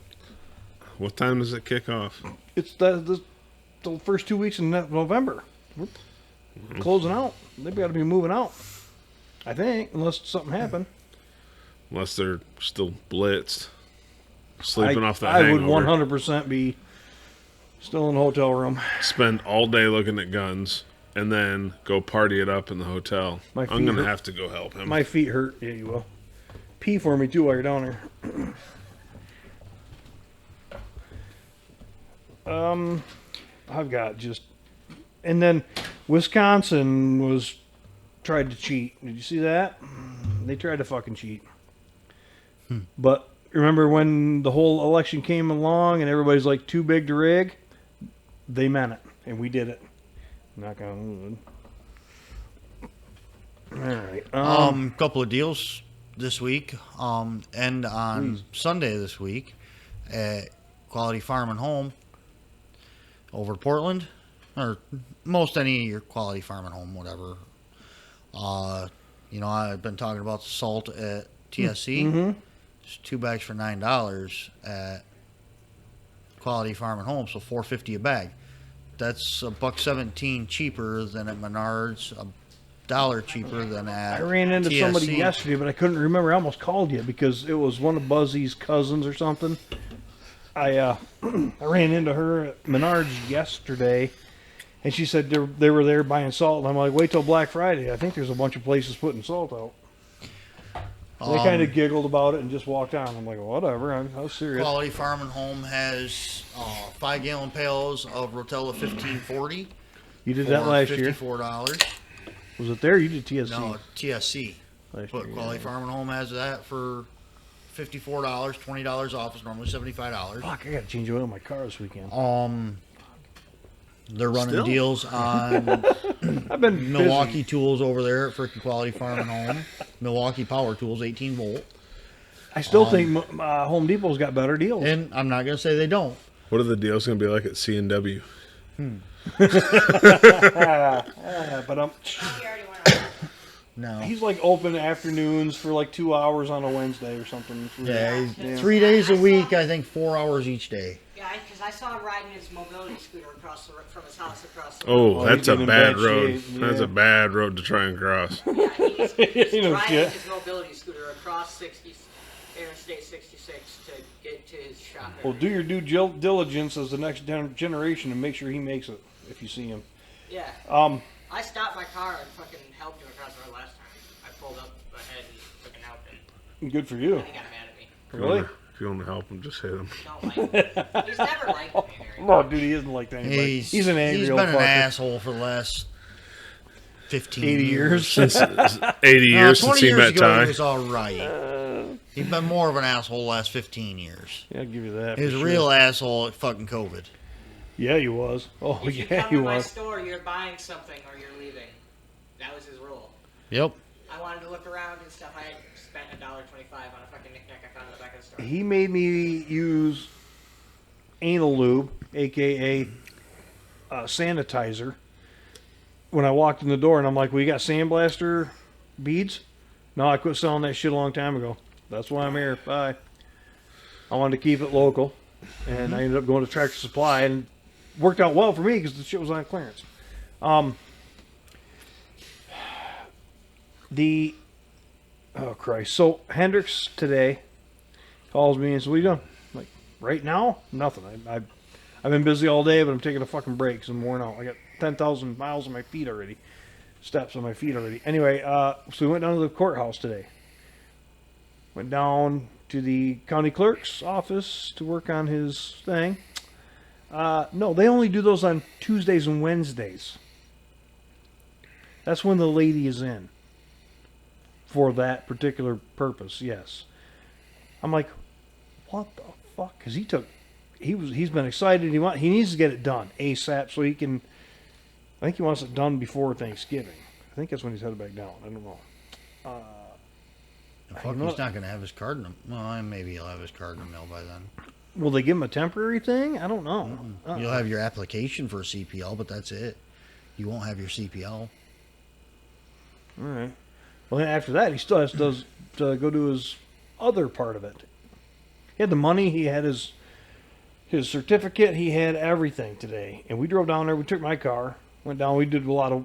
What time does it kick off? It's the first 2 weeks in November. We're closing out. They've got to be moving out. I think, unless something happened. Unless they're still blitzed, sleeping off that I would hangover. 100% be still in the hotel room. Spend all day looking at guns, and then go party it up in the hotel. My I'm gonna feet have to go help him. My feet hurt. Yeah, you will. Pee for me too while you're down there. I've got just, and then Wisconsin tried to cheat. Did you see that? They tried to fucking cheat. But remember when the whole election came along and everybody's like too big to rig? They meant it, and we did it. Knock on wood. All right. Couple of deals this week. And on Sunday this week at Quality Farm and Home over Portland, or most any of your Quality Farm and Home, whatever. I've been talking about the salt at TSC. Mm-hmm. It's 2 bags for $9 at Quality Farm and Home, so $4.50 a bag. That's $1.17 cheaper than at Menards, $1 cheaper than at I ran into TSC. somebody yesterday, but I couldn't remember. I almost called you because it was one of Buzzy's cousins or something. I ran into her at Menards yesterday, and she said they were there buying salt. And I'm like, wait till Black Friday. I think there's a bunch of places putting salt out. They kind of giggled about it and just walked on. I'm like, whatever. I was serious. Quality Farm and Home has 5-gallon pails of Rotella 1540. You did that last year. $54. Was it there? You did TSC. No, TSC. last But year, Quality yeah. Farm and Home has that for $54, $20 off. It's normally $75. Fuck, I got to change oil in my car this weekend. They're running Still? deals on I've been Milwaukee busy. tools over there at freaking Quality Farm and Home. Milwaukee Power Tools, 18 volt. I still think Home Depot's got better deals. And I'm not going to say they don't. What are the deals going to be like at C&W? But He already went out. No. he's like open afternoons for like 2 hours on a Wednesday or something. Yeah, Yeah. 3 days a week. I think 4 hours each day. Yeah, because I saw him riding his mobility scooter across the from his house across the Oh, that's he's a in bad bad road. shape, That's yeah. a bad road to try and cross. Yeah, he's You know, riding shit. his mobility scooter across Interstate 66 to get to his shop. Well, do your due diligence as the next generation and make sure he makes it if you see him. Yeah. Um, I stopped my car and fucking helped him across the road last time. I pulled up ahead and fucking helped him. good for you. And he got mad at me. Really? If you want to help him, just hit him. Don't like him. He's never liked me very No, dude, he isn't like that. Anybody. He's an angry He's old been an fucker. asshole for the last 15 80 years. Since 80 years since 20 he years met ago, Ty. he was all right. He's been more of an asshole the last 15 years. Yeah, I'll give you that. He was for a sure. real asshole at fucking COVID. Yeah, he was. Oh, If you yeah, come he to my was. store, you're buying something or you're leaving. That was his rule. Yep. I wanted to look around and stuff. I had spent $1.25 on a fucking knickknack I found in the back of the store. He made me use anal lube, aka sanitizer, when I walked in the door, and I'm like, "Well, you got sandblaster beads?" No, I quit selling that shit a long time ago. That's why I'm here. Bye. I wanted to keep it local, and I ended up going to Tractor Supply, and worked out well for me because the shit was on clearance. Oh Christ! So Hendrix today calls me and says, "What are you doing?" I'm like, right now, nothing. I've been busy all day, but I'm taking a fucking break because I'm worn out. I got 10,000 miles on my feet already, steps on my feet already. Anyway, so we went down to the courthouse today. Went down to the county clerk's office to work on his thing. No, they only do those on Tuesdays and Wednesdays. That's when the lady is in. For that particular purpose, yes. I'm like, what the fuck? Because he's been excited. He needs to get it done ASAP so he can. I think he wants it done before Thanksgiving. I think that's when he's headed back down. I don't know. Fuck, he's not going to have his card in the... Well, maybe he'll have his card in the mail by then. Will they give him a temporary thing? I don't know. You'll have your application for a CPL, but that's it. You won't have your CPL. All right. Well, then after that, he still has to go to his other part of it. He had the money. He had his certificate. He had everything today. And we drove down there. We took my car. Went down. We did a lot of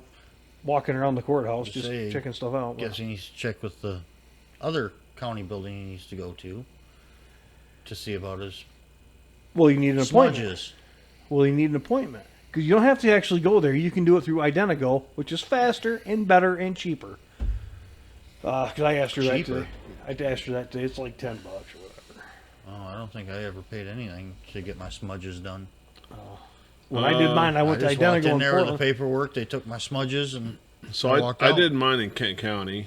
walking around the courthouse, just checking stuff out. Guess he needs to check with the other county building he needs to go to see about his Well, you need an appointment. smudges. Well, you need an appointment. Because you don't have to actually go there. You can do it through Identigo, which is faster and better and cheaper. Because I asked her that Cheaper? today. I asked her that today. It's like $10 or whatever. Oh, I don't think I ever paid anything to get my smudges done. When I did mine, I went to just walked Identigo in in there with the Portland. paperwork. They took my smudges and So walked I out. did mine in Kent County,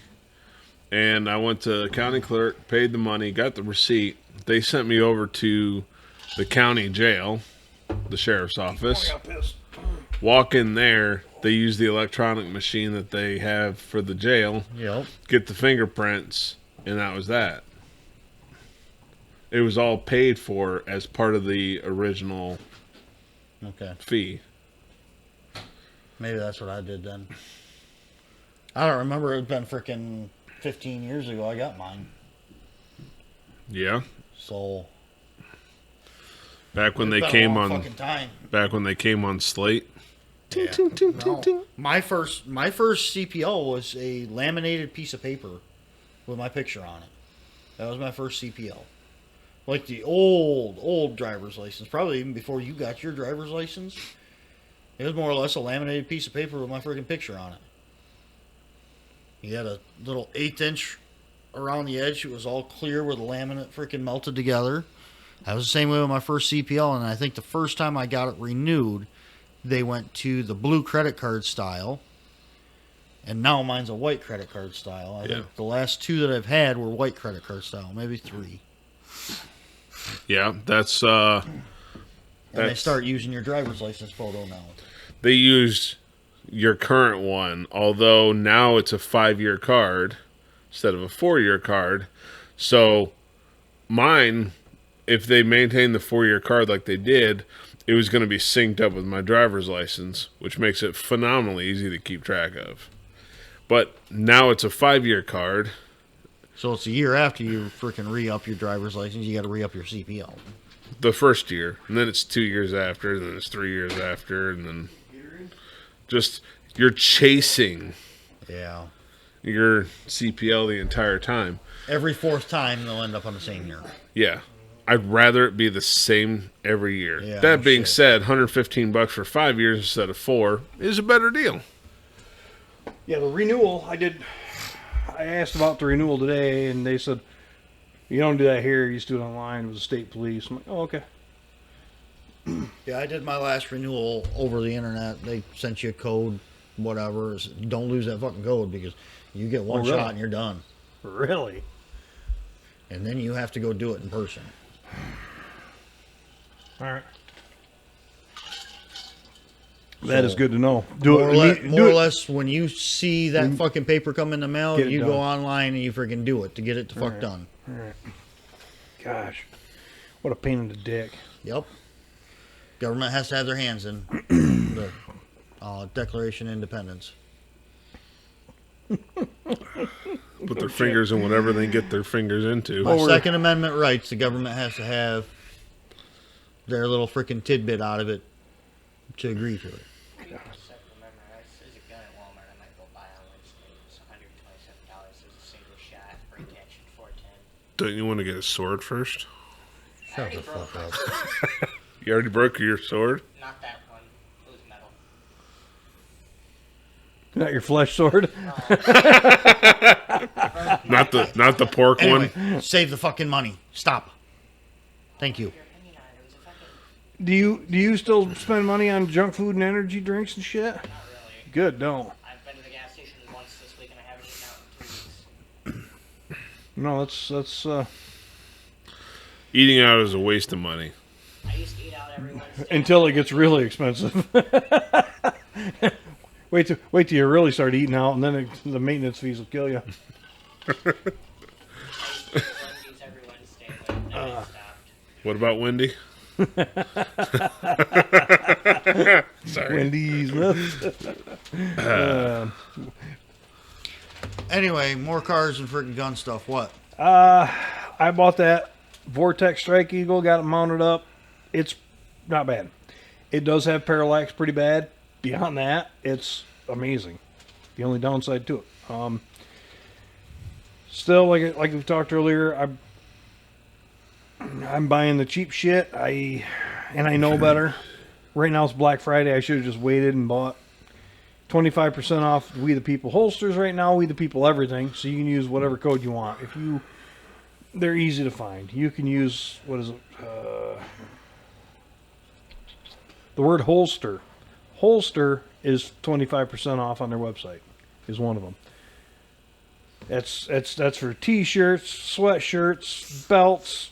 and I went to the county clerk, paid the money, got the receipt. They sent me over to the county jail, the sheriff's office. I got pissed. Walk in there, they use the electronic machine that they have for the jail, Yep. get the fingerprints, and that was that. It was all paid for as part of the original Okay. fee. Maybe that's what I did then. I don't remember. It's been freaking 15 years ago I got mine. Yeah. So Back when it's they been a came long on fucking time. back when they came on Slate. Yeah. No. My first CPL was a laminated piece of paper with my picture on it. That was my first CPL. Like the old driver's license, probably even before you got your driver's license. It was more or less a laminated piece of paper with my freaking picture on it. You had a little 1/8" around the edge. It was all clear where the laminate freaking melted together. That was the same way with my first CPL, and I think the first time I got it renewed, they went to the blue credit card style, and now mine's a white credit card style. I think the last two that I've had were white credit card style, maybe 3. Yeah, that's And they start using your driver's license photo now. they used your current one, although now it's a 5-year card instead of a 4-year card. So mine if they maintained the 4-year card like they did, it was going to be synced up with my driver's license, which makes it phenomenally easy to keep track of. But now it's a 5-year card. So it's a year after you freaking re-up your driver's license, you got to re-up your CPL. The first year, and then it's 2 years after, and then it's 3 years after, and then just you're chasing your CPL the entire time. Every fourth time, they'll end up on the same year. Yeah. I'd rather it be the same every year. Yeah, that being said, $115 for 5 years instead of 4 is a better deal. Yeah, the renewal, I asked about the renewal today, and they said, you don't do that here, you just do it online with the state police. I'm like, oh, okay. Yeah, I did my last renewal over the internet. They sent you a code, whatever. Don't lose that fucking code because you get one shot and you're done. Really? And then you have to go do it in person. All right. That is good to know. More or less, when you see that fucking paper come in the mail, you go online and you freaking do it to get it the fuck done. All right. Gosh, what a pain in the dick. Yep. Government has to have their hands in the Declaration of Independence. Put their fingers in whatever they get their fingers into. By Second Amendment rights, the government has to have their little freaking tidbit out of it to agree to it. Don't you want to get a sword first? Shut the fuck up. You already broke your sword? Not that one. It was metal. Not your flesh sword? Not the pork one? Save the fucking money. Stop. Thank you. Do you still spend money on junk food and energy drinks and shit? Not really. Good, don't. I've been to the gas station once this week and I haven't eaten out in 2 weeks. No, that's Eating out is a waste of money. I used to eat out every Wednesday. until it gets really expensive. wait till you really start eating out, and then the maintenance fees will kill you. Wendy's every Wednesday, but then I stopped. What about Wendy? Sorry. Wendy's. Anyway, more cars and freaking gun stuff. What? I bought that Vortex Strike Eagle, got it mounted up. It's not bad. It does have parallax pretty bad. Beyond that, it's amazing. The only downside to it. Still, like we talked earlier, I'm buying the cheap shit. I know better. Right now it's Black Friday. I should have just waited and bought 25% off We the People holsters right now. We the People everything. So you can use whatever code you want. They're easy to find. You can use, what is it? The word holster. Holster is 25% off on their website. Is one of them. That's for t-shirts, sweatshirts, belts,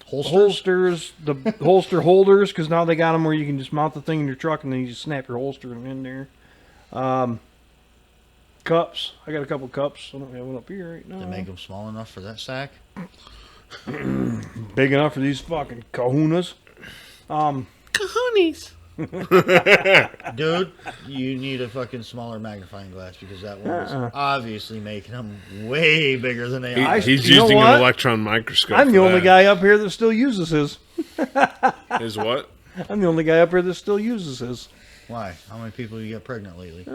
holsters, the holster holders, because now they got them where you can just mount the thing in your truck and then you just snap your holster in there. Cups. I got a couple cups. I don't have one up here right now. They make them small enough for that sack? Big enough for these fucking kahunas. Kahunas. Dude, you need a fucking smaller magnifying glass because that one is obviously making them way bigger than they are. He's using an electron microscope. I'm the only guy up here that still uses his. His what? I'm the only guy up here that still uses his. Why? How many people you get pregnant lately?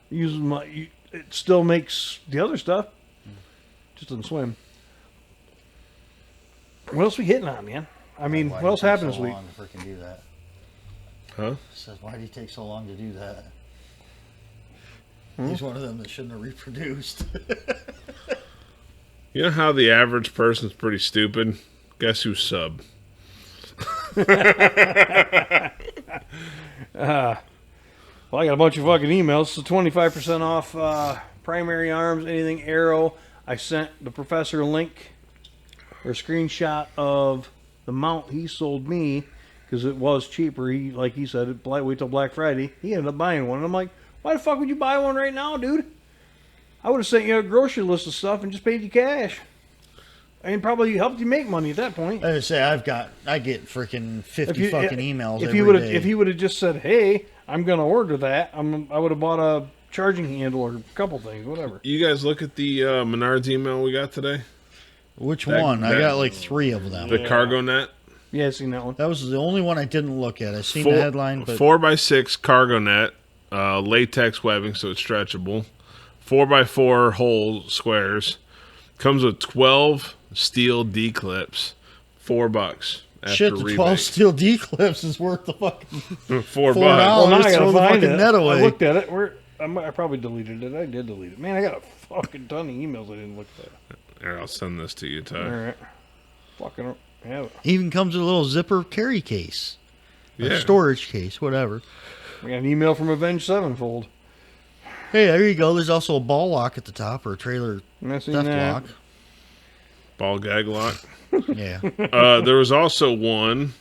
It still makes the other stuff. Just doesn't swim. What else we hitting on, man? I mean, what else happened this week? Why do you take so long to freaking do that? Huh? Says, why do you take so long to do that? He's one of them that shouldn't have reproduced. You know how the average person's pretty stupid? Guess who's sub? Well, I got a bunch of fucking emails. So 25% off primary arms, anything arrow. I sent the professor a link or a screenshot of the mount he sold me because it was cheaper. Like he said, wait till Black Friday. He ended up buying one. And I'm like, why the fuck would you buy one right now, dude? I would have sent you a grocery list of stuff and just paid you cash. And probably helped you make money at that point. I say I get freaking 50 fucking emails if every day. If he would have just said, "Hey, I'm going to order that," I would have bought a charging handle or a couple things, whatever. You guys look at the Menards email we got today? Which one? I got like 3 of them. The cargo net? Yeah, I seen that one. That was the only one I didn't look at. I seen the headline. But 4x6 cargo net, latex webbing, so it's stretchable. 4x4 hole squares. Comes with 12 steel D clips. $4. Shit, the 12 steel D clips is worth the fucking $4. Well, now I gotta find it. Net away. I looked at it. I probably deleted it. I did delete it. Man, I got a fucking ton of emails I didn't look at. Here, I'll send this to you, Ty. All right. Fucking have it. Even comes with a little zipper carry case. Yeah. Or storage case, whatever. I got an email from Avenged Sevenfold. Hey, there you go. There's also a ball lock at the top or a trailer theft lock. Ball gag lock. Yeah. There was also one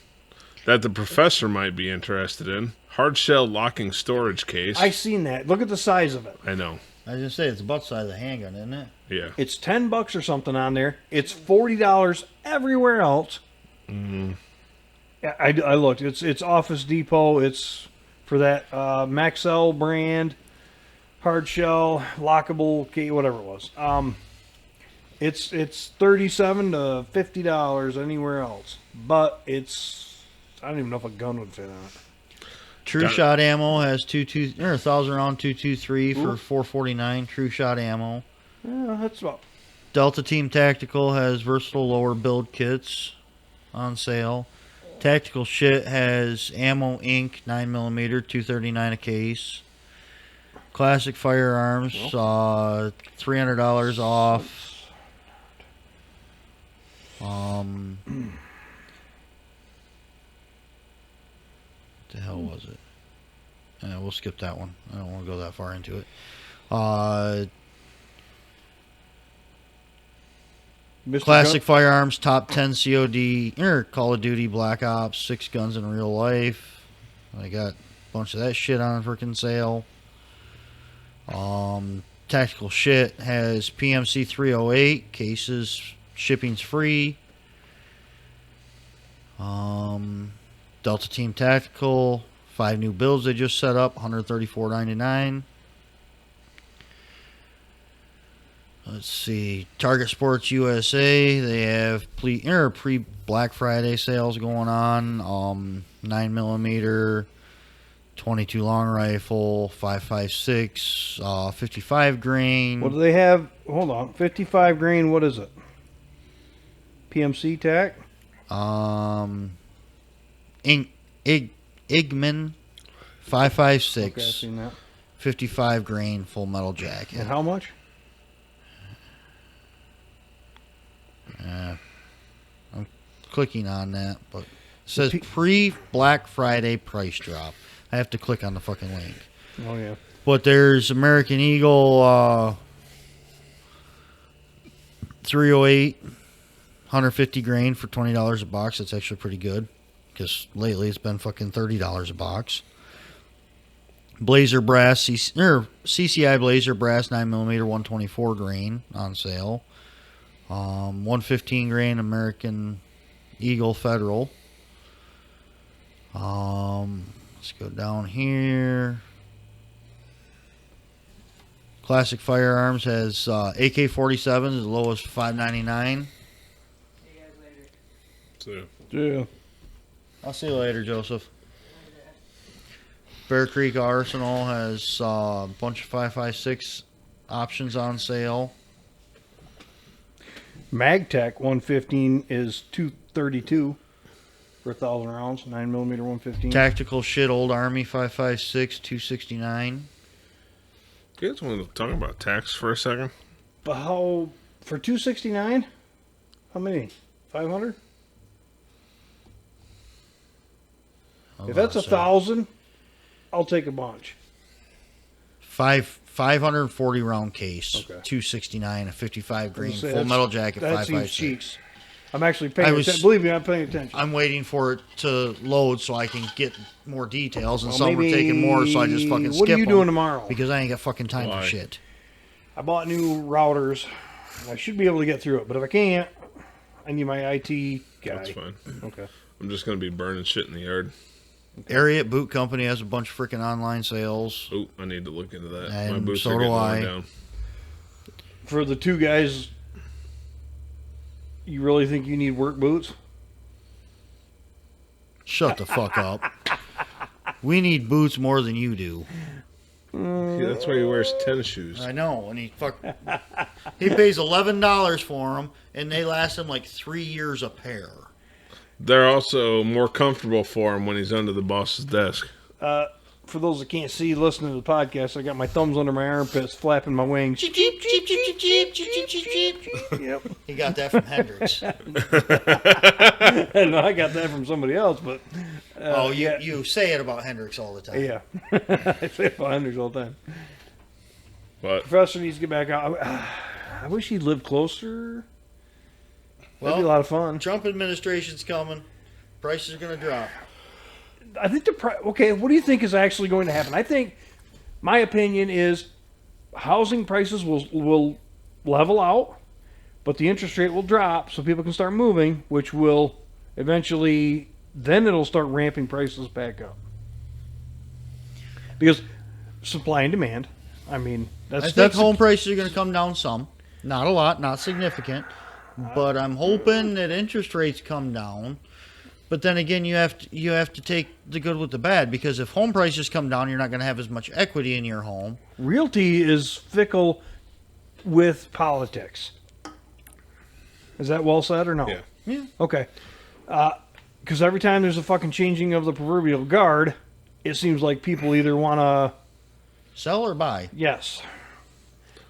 that the professor might be interested in. Hard shell locking storage case. I seen that. Look at the size of it. I know. I was going to say, it's about the size of the handgun, isn't it? Yeah. It's $10 or something on there. It's $40 everywhere else. Mm-hmm. I looked. It's Office Depot. It's for that Maxell brand, hard shell, lockable key, whatever it was. It's $37 to $50 anywhere else, but I don't even know if a gun would fit on it. True Shot ammo has 1,000 round 223 for $449. True Shot ammo. Yeah, that's about. Delta Team Tactical has versatile lower build kits on sale. Tactical Shit has Ammo Inc. 9mm, $239 a case. Classic Firearms, $300 off. What the hell was it? We'll skip that one. I don't want to go that far into it. Classic Firearms, top 10 COD, Call of Duty, Black Ops, 6 guns in real life. I got a bunch of that shit on freaking sale. Tactical Shit has PMC 308 cases, shipping's free. Delta Team Tactical, 5 new builds they just set up, $134.99. Let's see, Target Sports USA, they have pre-Black Friday sales going on. 9mm, 22 long rifle, 5.56, 55 grain. What do they have? Hold on, 55 grain. What is it? PMC tac. Igman 5.56. Okay, I've seen that. 55 grain full metal jacket. And how much? I'm clicking on that, but it says pre-Black Friday price drop. I have to click on the fucking link. Oh, yeah. But there's American Eagle 308, 150 grain for $20 a box. That's actually pretty good because lately it's been fucking $30 a box. Blazer Brass, CCI Blazer Brass 9mm 124 grain on sale. 115 grain American Eagle Federal. Let's go down here. Classic Firearms has AK-47 as low as $5.99. Yeah. I'll see you later, Joseph. Bear Creek Arsenal has a bunch of 5.56 options on sale. MagTech 115 is $232 for 1,000 rounds. 9mm 115. Tactical Shit Old Army 5.56 $269. You guys want to talk about tax for a second? But how for $269? How many? 500? If that's 1,000, I'll take a bunch. 540 round case, Okay. $269, a 55 grain full metal jacket, that 5.56. seems cheap. I'm actually paying attention. Believe me, I'm paying attention. I'm waiting for it to load so I can get more details, and some are taking more, so I just fucking skip them. What are you doing tomorrow? Because I ain't got fucking time for shit. I bought new routers. I should be able to get through it, but if I can't, I need my IT guy. That's fine. Okay. I'm just going to be burning shit in the yard. Ariat Boot Company has a bunch of freaking online sales. Oh, I need to look into that. And my boots so are do getting worn I. down. For the two guys, you really think you need work boots? Shut the fuck up. We need boots more than you do. See, that's why he wears tennis shoes. I know, and he pays $11 for them, and they last him like 3 years a pair. They're also more comfortable for him when he's under the boss's desk. For those that can't see, listening to the podcast, I got my thumbs under my armpits, flapping my wings. Cheep, cheep, cheep, cheep, cheep, cheep, cheep, cheep, cheep. Yep. He got that from Hendrix. No, I got that from somebody else, but... You say it about Hendrix all the time. Yeah. I say it about Hendrix all the time. But Professor needs to get back out. I wish he'd lived closer. That'd be a lot of fun. Trump administration's coming. Prices are going to drop. I think okay, what do you think is actually going to happen? I think, my opinion is, housing prices will level out, but the interest rate will drop so people can start moving, which will eventually, then it'll start ramping prices back up. Because supply and demand, I mean, I think home prices are going to come down some. Not a lot, not significant. But I'm hoping that interest rates come down. But then again, you have to take the good with the bad, because if home prices come down, you're not going to have as much equity in your home. Realty is fickle with politics. Is that well said or no? yeah. Yeah. Okay. Because every time there's a fucking changing of the proverbial guard, it seems like people either want to... Sell or buy. Yes.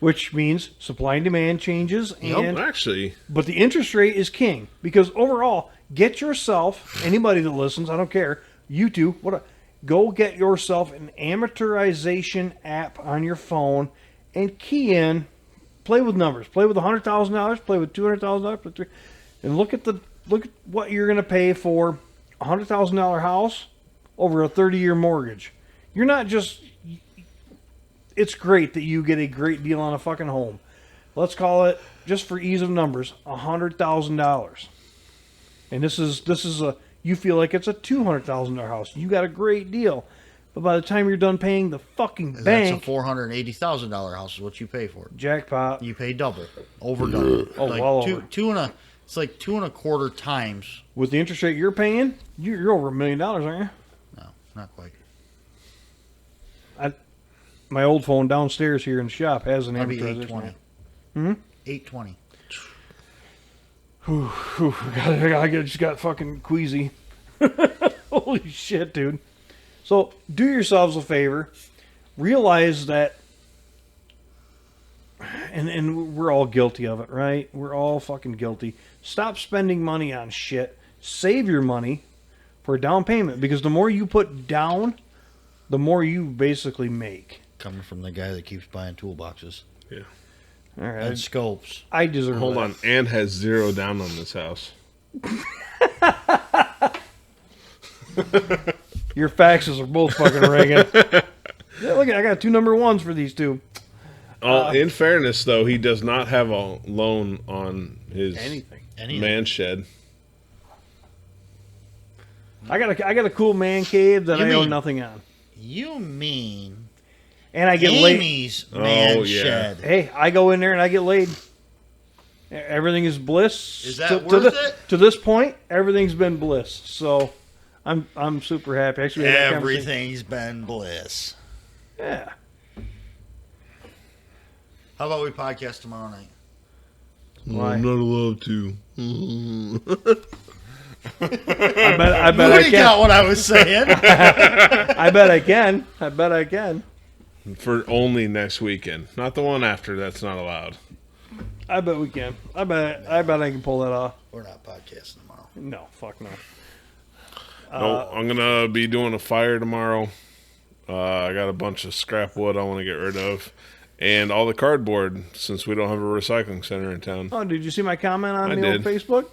Which means supply and demand changes. And Actually, but the interest rate is king. Because overall, get yourself, anybody that listens, I don't care, you two, go get yourself an amortization app on your phone and key in, play with numbers. Play with $100,000, play with $200,000, and look at what you're going to pay for a $100,000 house over a 30-year mortgage. You're not just... It's great that you get a great deal on a fucking home. Let's call it, just for ease of numbers, $100,000. And this is you feel like it's a $200,000 house. You got a great deal. But by the time you're done paying the fucking bank... That's a $480,000 house is what you pay for it. Jackpot. You pay double. Over double. Oh, like well two, over. It's like 2.25 times. With the interest rate you're paying, you're over $1 million, aren't you? No, not quite. My old phone downstairs here in the shop has an Maybe amortization. 820. 820. I just got fucking queasy. Holy shit, dude. So, do yourselves a favor. Realize that, and we're all guilty of it, right? We're all fucking guilty. Stop spending money on shit. Save your money for a down payment. Because the more you put down, the more you basically make. Coming from the guy that keeps buying toolboxes. yeah. All right. And scopes. I deserve Hold that. on. And has 0 down on this house. Your faxes are both fucking ringing. Yeah, look, I got 2 number 1s for these two. In fairness, though, he does not have a loan on his Anything. man shed. I got a cool man cave that You I own mean- nothing on, You mean and I get laid. Amy's man Oh, yeah. shed? Hey, I go in there and I get laid. Everything is bliss. Is that worth it? To this point, everything's been bliss. So, I'm super happy. Actually, we had that conversation. Everything's been bliss. Yeah. How about we podcast tomorrow night? Why? I'm not allowed to. I bet I You can. got what I was saying. I bet I can. I bet I can. For only next weekend. Not the one after. That's not allowed. I bet we can. I bet I can pull that off. We're not podcasting tomorrow. No, fuck no. No, I'm going to be doing a fire tomorrow. I got a bunch of scrap wood I want to get rid of. And all the cardboard, since we don't have a recycling center in town. Oh, did you see my comment on I the old did. Facebook?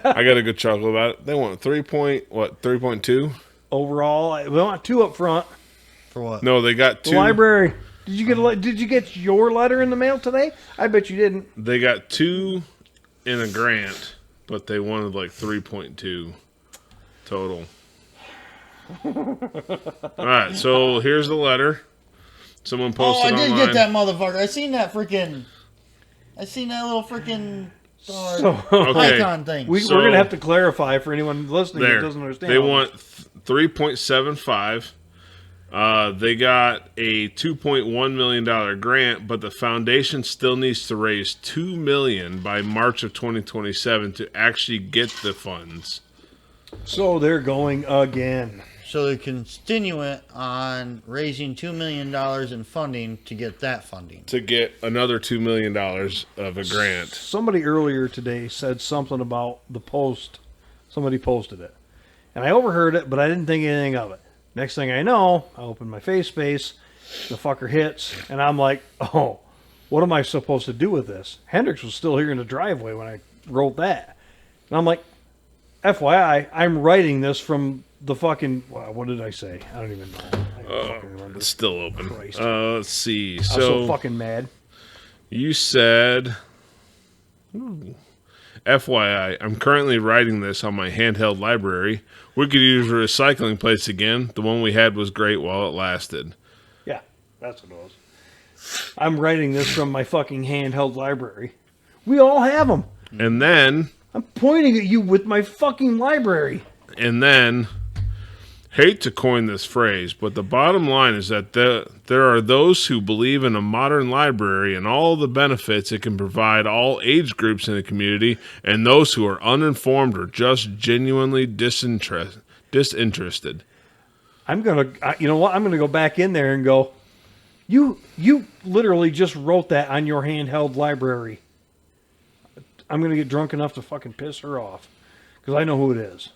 I got a good chuckle about it. They want 3.2? Overall, we want 2 up front. For what? No, they got The 2. library. Did you get your letter in the mail today? I bet you didn't. They got 2 in a grant. but they wanted like 3.2 total. All right, so here's the letter. Someone posted I did online. get that motherfucker. I seen that little freaking icon thing. We're going to have to clarify for anyone listening that doesn't understand. They want 3.75. They got a $2.1 million grant, but the foundation still needs to raise $2 million by March of 2027 to actually get the funds. So they're going again. So they're continuing on raising $2 million in funding to get that funding. To get another $2 million of a grant. Somebody earlier today said something about the post. Somebody posted it. And I overheard it, but I didn't think anything of it. Next thing I know, I open my face space, the fucker hits, and I'm like, oh, what am I supposed to do with this? Hendrix was still here in the driveway when I wrote that. And I'm like, FYI, I'm writing this from the fucking, what did I say? I don't even know. I don't fucking remember. It's still open. Let's see. I'm so fucking mad. You said, FYI, I'm currently writing this on my handheld library. We could use a recycling place again. The one we had was great while it lasted. Yeah, that's what it was. I'm writing this from my fucking handheld library. We all have them. And then... I'm pointing at you with my fucking library. And then... Hate to coin this phrase, but the bottom line is that there are those who believe in a modern library and all the benefits it can provide all age groups in the community, and those who are uninformed or just genuinely disinterested. I'm gonna go back in there and go, you literally just wrote that on your handheld library. I'm gonna get drunk enough to fucking piss her off because I know who it is.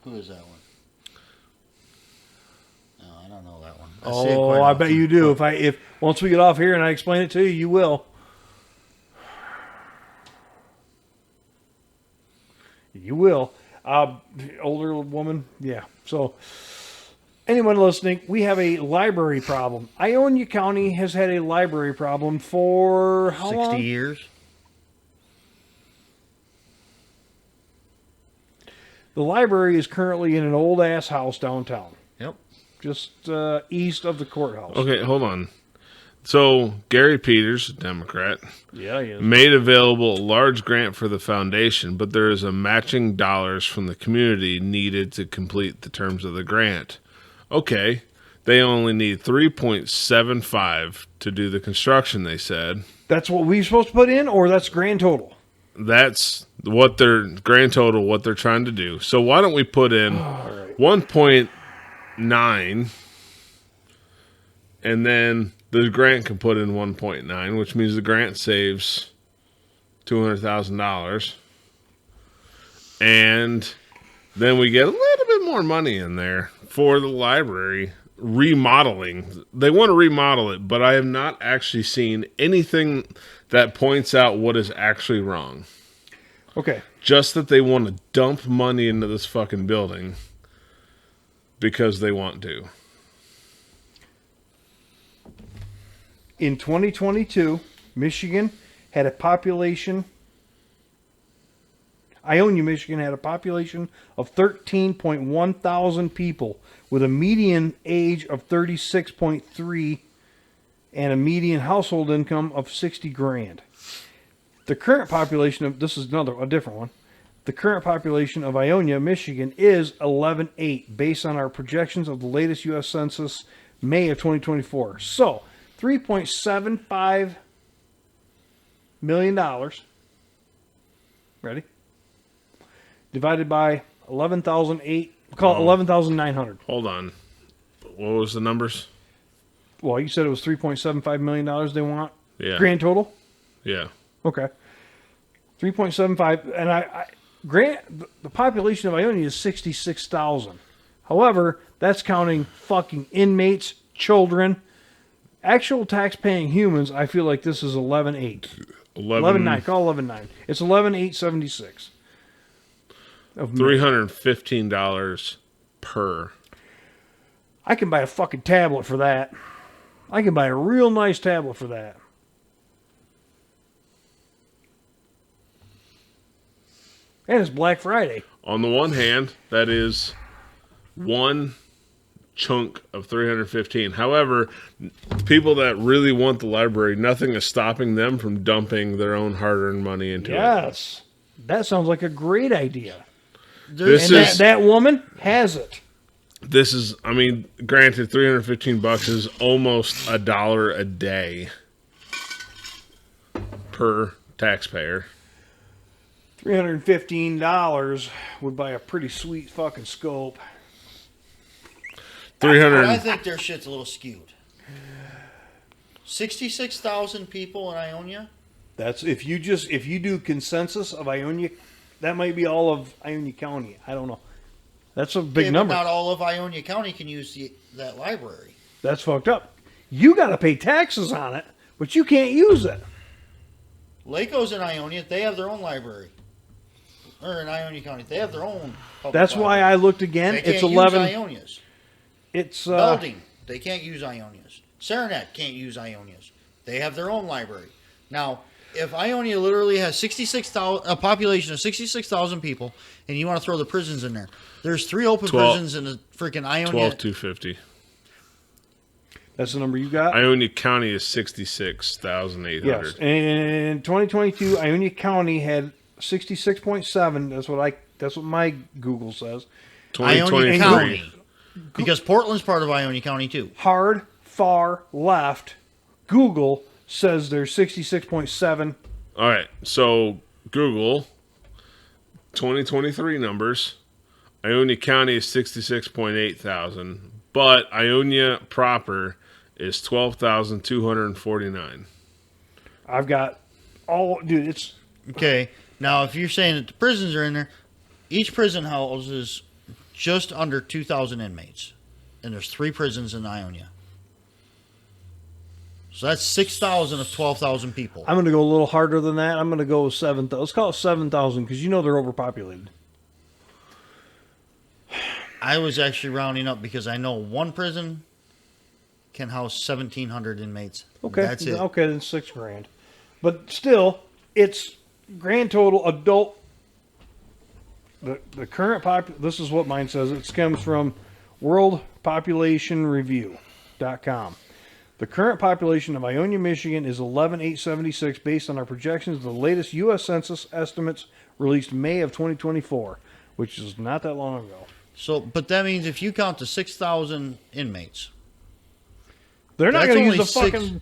Who is that one? I don't know that one. I bet you do. If once we get off here and I explain it to you, you will. You will. Older woman, yeah. So, anyone listening, we have a library problem. Ionia County has had a library problem for how 60 long? years. The library is currently in an old ass house downtown. Yep. Just east of the courthouse. Okay, hold on. So, Gary Peters, Democrat, Yeah, he is. made available a large grant for the foundation, but there is a matching dollars from the community needed to complete the terms of the grant. Okay, they only need 3.75 to do the construction, they said. That's what we're supposed to put in, or that's grand total? That's what their grand total, what they're trying to do. So why don't we put in 1.9, and then the grant can put in 1.9, which means the grant saves $200,000. And then we get a little bit more money in there for the library remodeling. They want to remodel it, but I have not actually seen anything that points out what is actually wrong. Okay. Just that they want to dump money into this fucking building because they want to. In 2022, Michigan had a population... Ionia, Michigan had a population of 13.1 thousand people with a median age of 36.3 and a median household income of 60 grand. The current population of, this is a different one. The current population of Ionia, Michigan is 11.8 based on our projections of the latest U.S. Census, May of 2024. So, $3.75 million. Ready? Divided by 11,008. We'll call it 11,900. Hold on. What was the numbers? Well, you said it was $3.75 million they want? Yeah. Grand total? Yeah. Okay. 3.75. And the population of Ionia is 66,000. However, that's counting fucking inmates, children, actual tax-paying humans. I feel like this is 11.8. 11.9. Call 11.9. It's 11.876. $315 per. I can buy a fucking tablet for that. I can buy a real nice tablet for that. And it's Black Friday. On the one hand, that is one chunk of 315. However, people that really want the library, nothing is stopping them from dumping their own hard-earned money into it. Yes. That sounds like a great idea. That woman has it. This is, I mean, granted, $315 is almost $1 a day per taxpayer. $315 would buy a pretty sweet fucking scope. 300. I think their shit's a little skewed. 66,000 people in Ionia. That's if you do consensus of Ionia, that might be all of Ionia County. I don't know. That's a big number. Not all of Ionia County can use that library. That's fucked up. You got to pay taxes on it, but you can't use it. Laco's in Ionia. They have their own library. Or in Ionia County, they have their own. That's why I looked again. They can't It's 11. use Ionia's. It's Belding, they can't use Ionia's. Saranac can't use Ionia's. They have their own library. Now, if Ionia literally has a population of 66,000 people, and you want to throw the prisons in there, there's 3 open prisons in the freaking Ionia. 12,250. That's the number you got? Ionia County is 66,800. Yes. And in 2022, Ionia County had 66.7. That's what my Google says. Ionia County. Because Portland's part of Ionia County too. Hard, far left, Google says there's 66.7. All right. So Google 2023 numbers. Ionia County is 66.8 thousand, but Ionia proper is 12,249. I've got dude, it's okay. Now, if you're saying that the prisons are in there, each prison houses just under 2,000 inmates, and there's 3 prisons in Ionia. So that's 6,000 of 12,000 people. I'm going to go a little harder than that. I'm going to go with 7,000. Let's call it 7,000 because they're overpopulated. I was actually rounding up because I know one prison can house 1,700 inmates. Okay, that's it. Okay, then $6,000. But still, it's grand total adult. The current this is what mine says. It comes from worldpopulationreview.com. The current population of Ionia, Michigan is 11,876 based on our projections of the latest U.S. Census estimates released May of 2024, which is not that long ago. So, but that means if you count the 6,000 inmates, they're not going to use the fucking.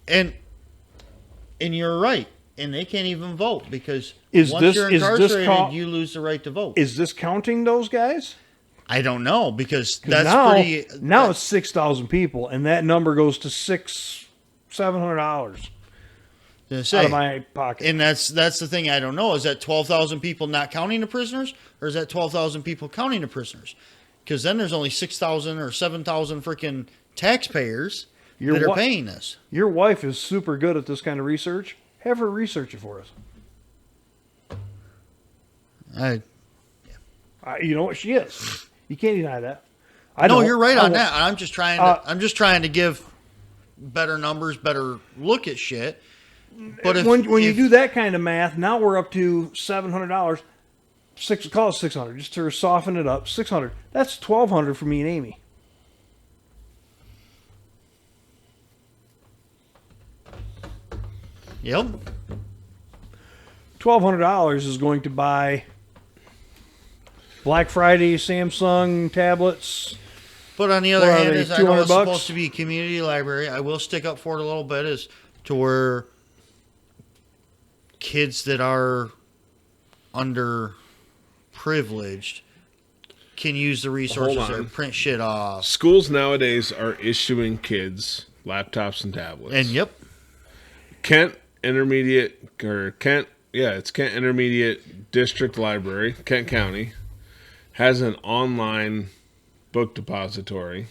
And you're right. And they can't even vote because once you're incarcerated, you lose the right to vote. Is this counting those guys? I don't know because now it's 6,000 people, and that number goes to $700 out of my pocket. And that's the thing I don't know. Is that 12,000 people not counting the prisoners, or is that 12,000 people counting the prisoners? Because then there's only 6,000 or 7,000 freaking taxpayers that are paying this. Your wife is super good at this kind of research. Have her research it for us. You know what she is. You can't deny that. You're right on that. I'm just trying to give better numbers, better look at shit. But when you do that kind of math, now we're up to $700. Call it $600 just to soften it up. $600. That's $1,200 for me and Amy. Yep. $1,200 is going to buy Black Friday Samsung tablets. But on the other hand, I know it's supposed to be a community library. I will stick up for it a little bit, is to where kids that are underprivileged can use the resources or print shit off. Schools nowadays are issuing kids laptops and tablets. And Kent Intermediate District Library, Kent County, has an online book depository,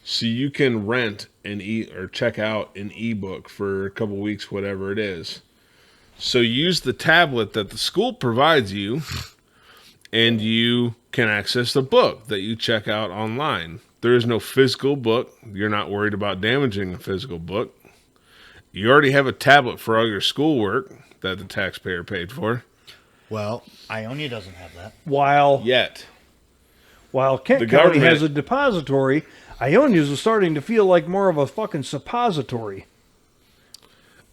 so you can rent or check out an ebook for a couple weeks, whatever it is. So use the tablet that the school provides you, and you can access the book that you check out online. There is no physical book. You're not worried about damaging a physical book. You already have a tablet for all your schoolwork that the taxpayer paid for. Well, Ionia doesn't have that. While Yet. Kent The County government- has a depository, Ionia's is starting to feel like more of a fucking suppository.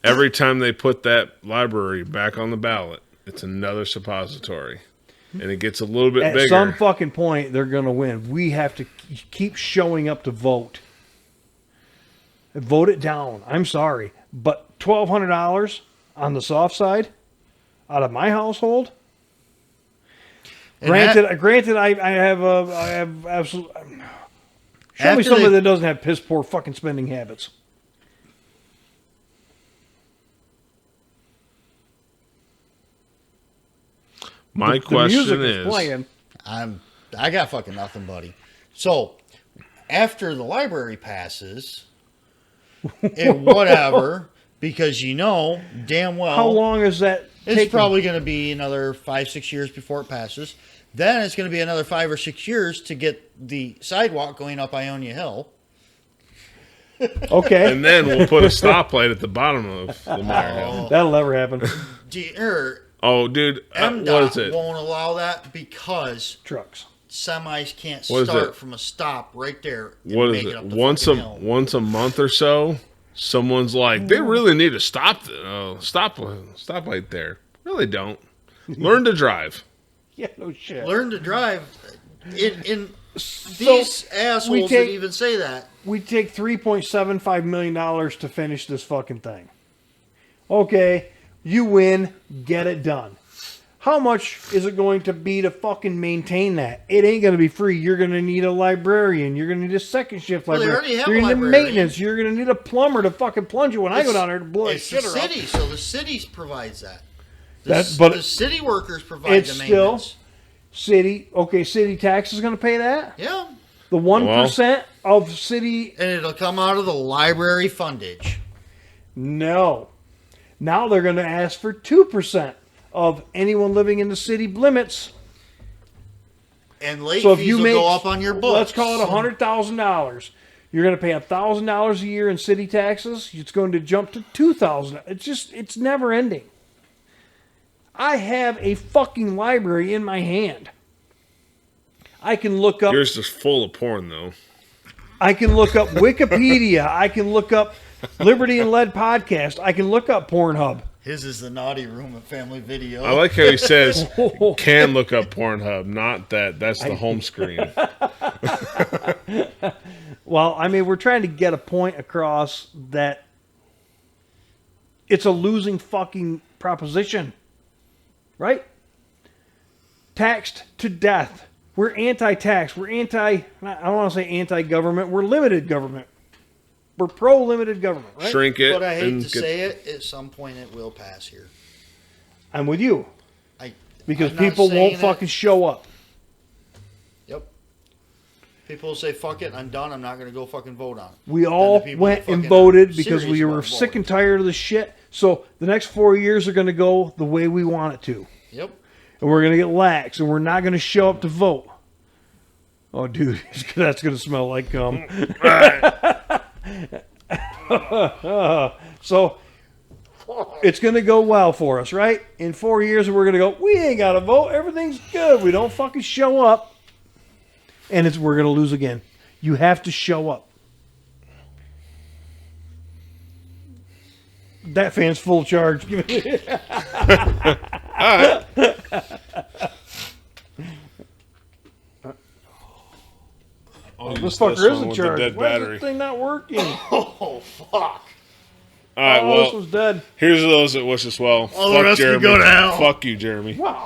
Every time they put that library back on the ballot, it's another suppository. And it gets a little bit At bigger. some fucking point, they're going to win. We have to keep showing up to vote. Vote it down. I'm sorry. But $1,200 on the soft side out of my household? And Granted, I have absolute. Show me After somebody they- that doesn't have piss poor fucking spending habits. My The question music is, playing. I got fucking nothing, buddy. So, after the library passes, and whatever, because you know damn well How long is that? it's taking? probably going to be another 5-6 years before it passes. Then it's going to be another 5 or 6 years to get the sidewalk going up Ionia Hill. Okay. and then we'll put a stoplight at the bottom of the Meyer Hill. That'll never happen. Oh, dude, what MDOT is it? won't allow that because Trucks. semis can't What is start it? from a stop right there. And What make is it up it? the Once fucking hill. a month or so, someone's like, they really need to stop stoplight there. Really don't. Learn to drive. Yeah, no shit. Learn to drive. These assholes that even say that. We take $3.75 million to finish this fucking thing. Okay, you win, get it done. How much is it going to be to fucking maintain that? It ain't going to be free. You're going to need a librarian. You're going to need a second shift Well, they librarian. already have You're a going to need librarian. maintenance. You're going to need a plumber to fucking plunge you when I go down there to blow It's shit the around. city, so the city provides that. But the city workers provide it's the still maintenance. city tax is going to pay that? Yeah, The 1% of city. and it'll come out of the library fundage. No. Now they're going to ask for 2% of anyone living in the city limits. And late So if fees you will make, go up on your books. let's call it $100,000. You're going to pay $1,000 a year in city taxes. It's going to jump to $2,000. It's never ending. I have a fucking library in my hand. I can look up. Yours is full of porn, though. I can look up Wikipedia. I can look up Liberty and Lead podcast. I can look up Pornhub. His is the naughty room at Family Video. I like how he says can look up Pornhub, not that. That's the home screen. Well, I mean, we're trying to get a point across that it's a losing fucking proposition. Right? Taxed to death. We're anti-tax. We're I don't want to say anti-government. We're limited government. We're pro-limited government, right? Shrink it. But I hate and to say it, at some point it will pass here. I'm with you. Because I'm not people saying won't it. fucking show up. Yep. People will say, fuck it, I'm done, I'm not going to go fucking vote on it. We Then all the people went that and fucking voted are because we serious were about sick voting. and tired of the shit. So the next 4 years are going to go the way we want it to. Yep. And we're going to get lax, and we're not going to show up to vote. Oh, dude, that's going to smell like cum. So it's going to go well for us, right? In 4 years, we're going to go, we ain't got to vote. Everything's good. We don't fucking show up. And we're going to lose again. You have to show up. That fan's full charge. Give me this fucker is in charge. Dead Why is battery. this thing not working? Oh, fuck. All right, Oh, this well, was dead. here's those that wish us well. All the Fuck rest can Jeremy. go to hell. Fuck you, Jeremy. Wow.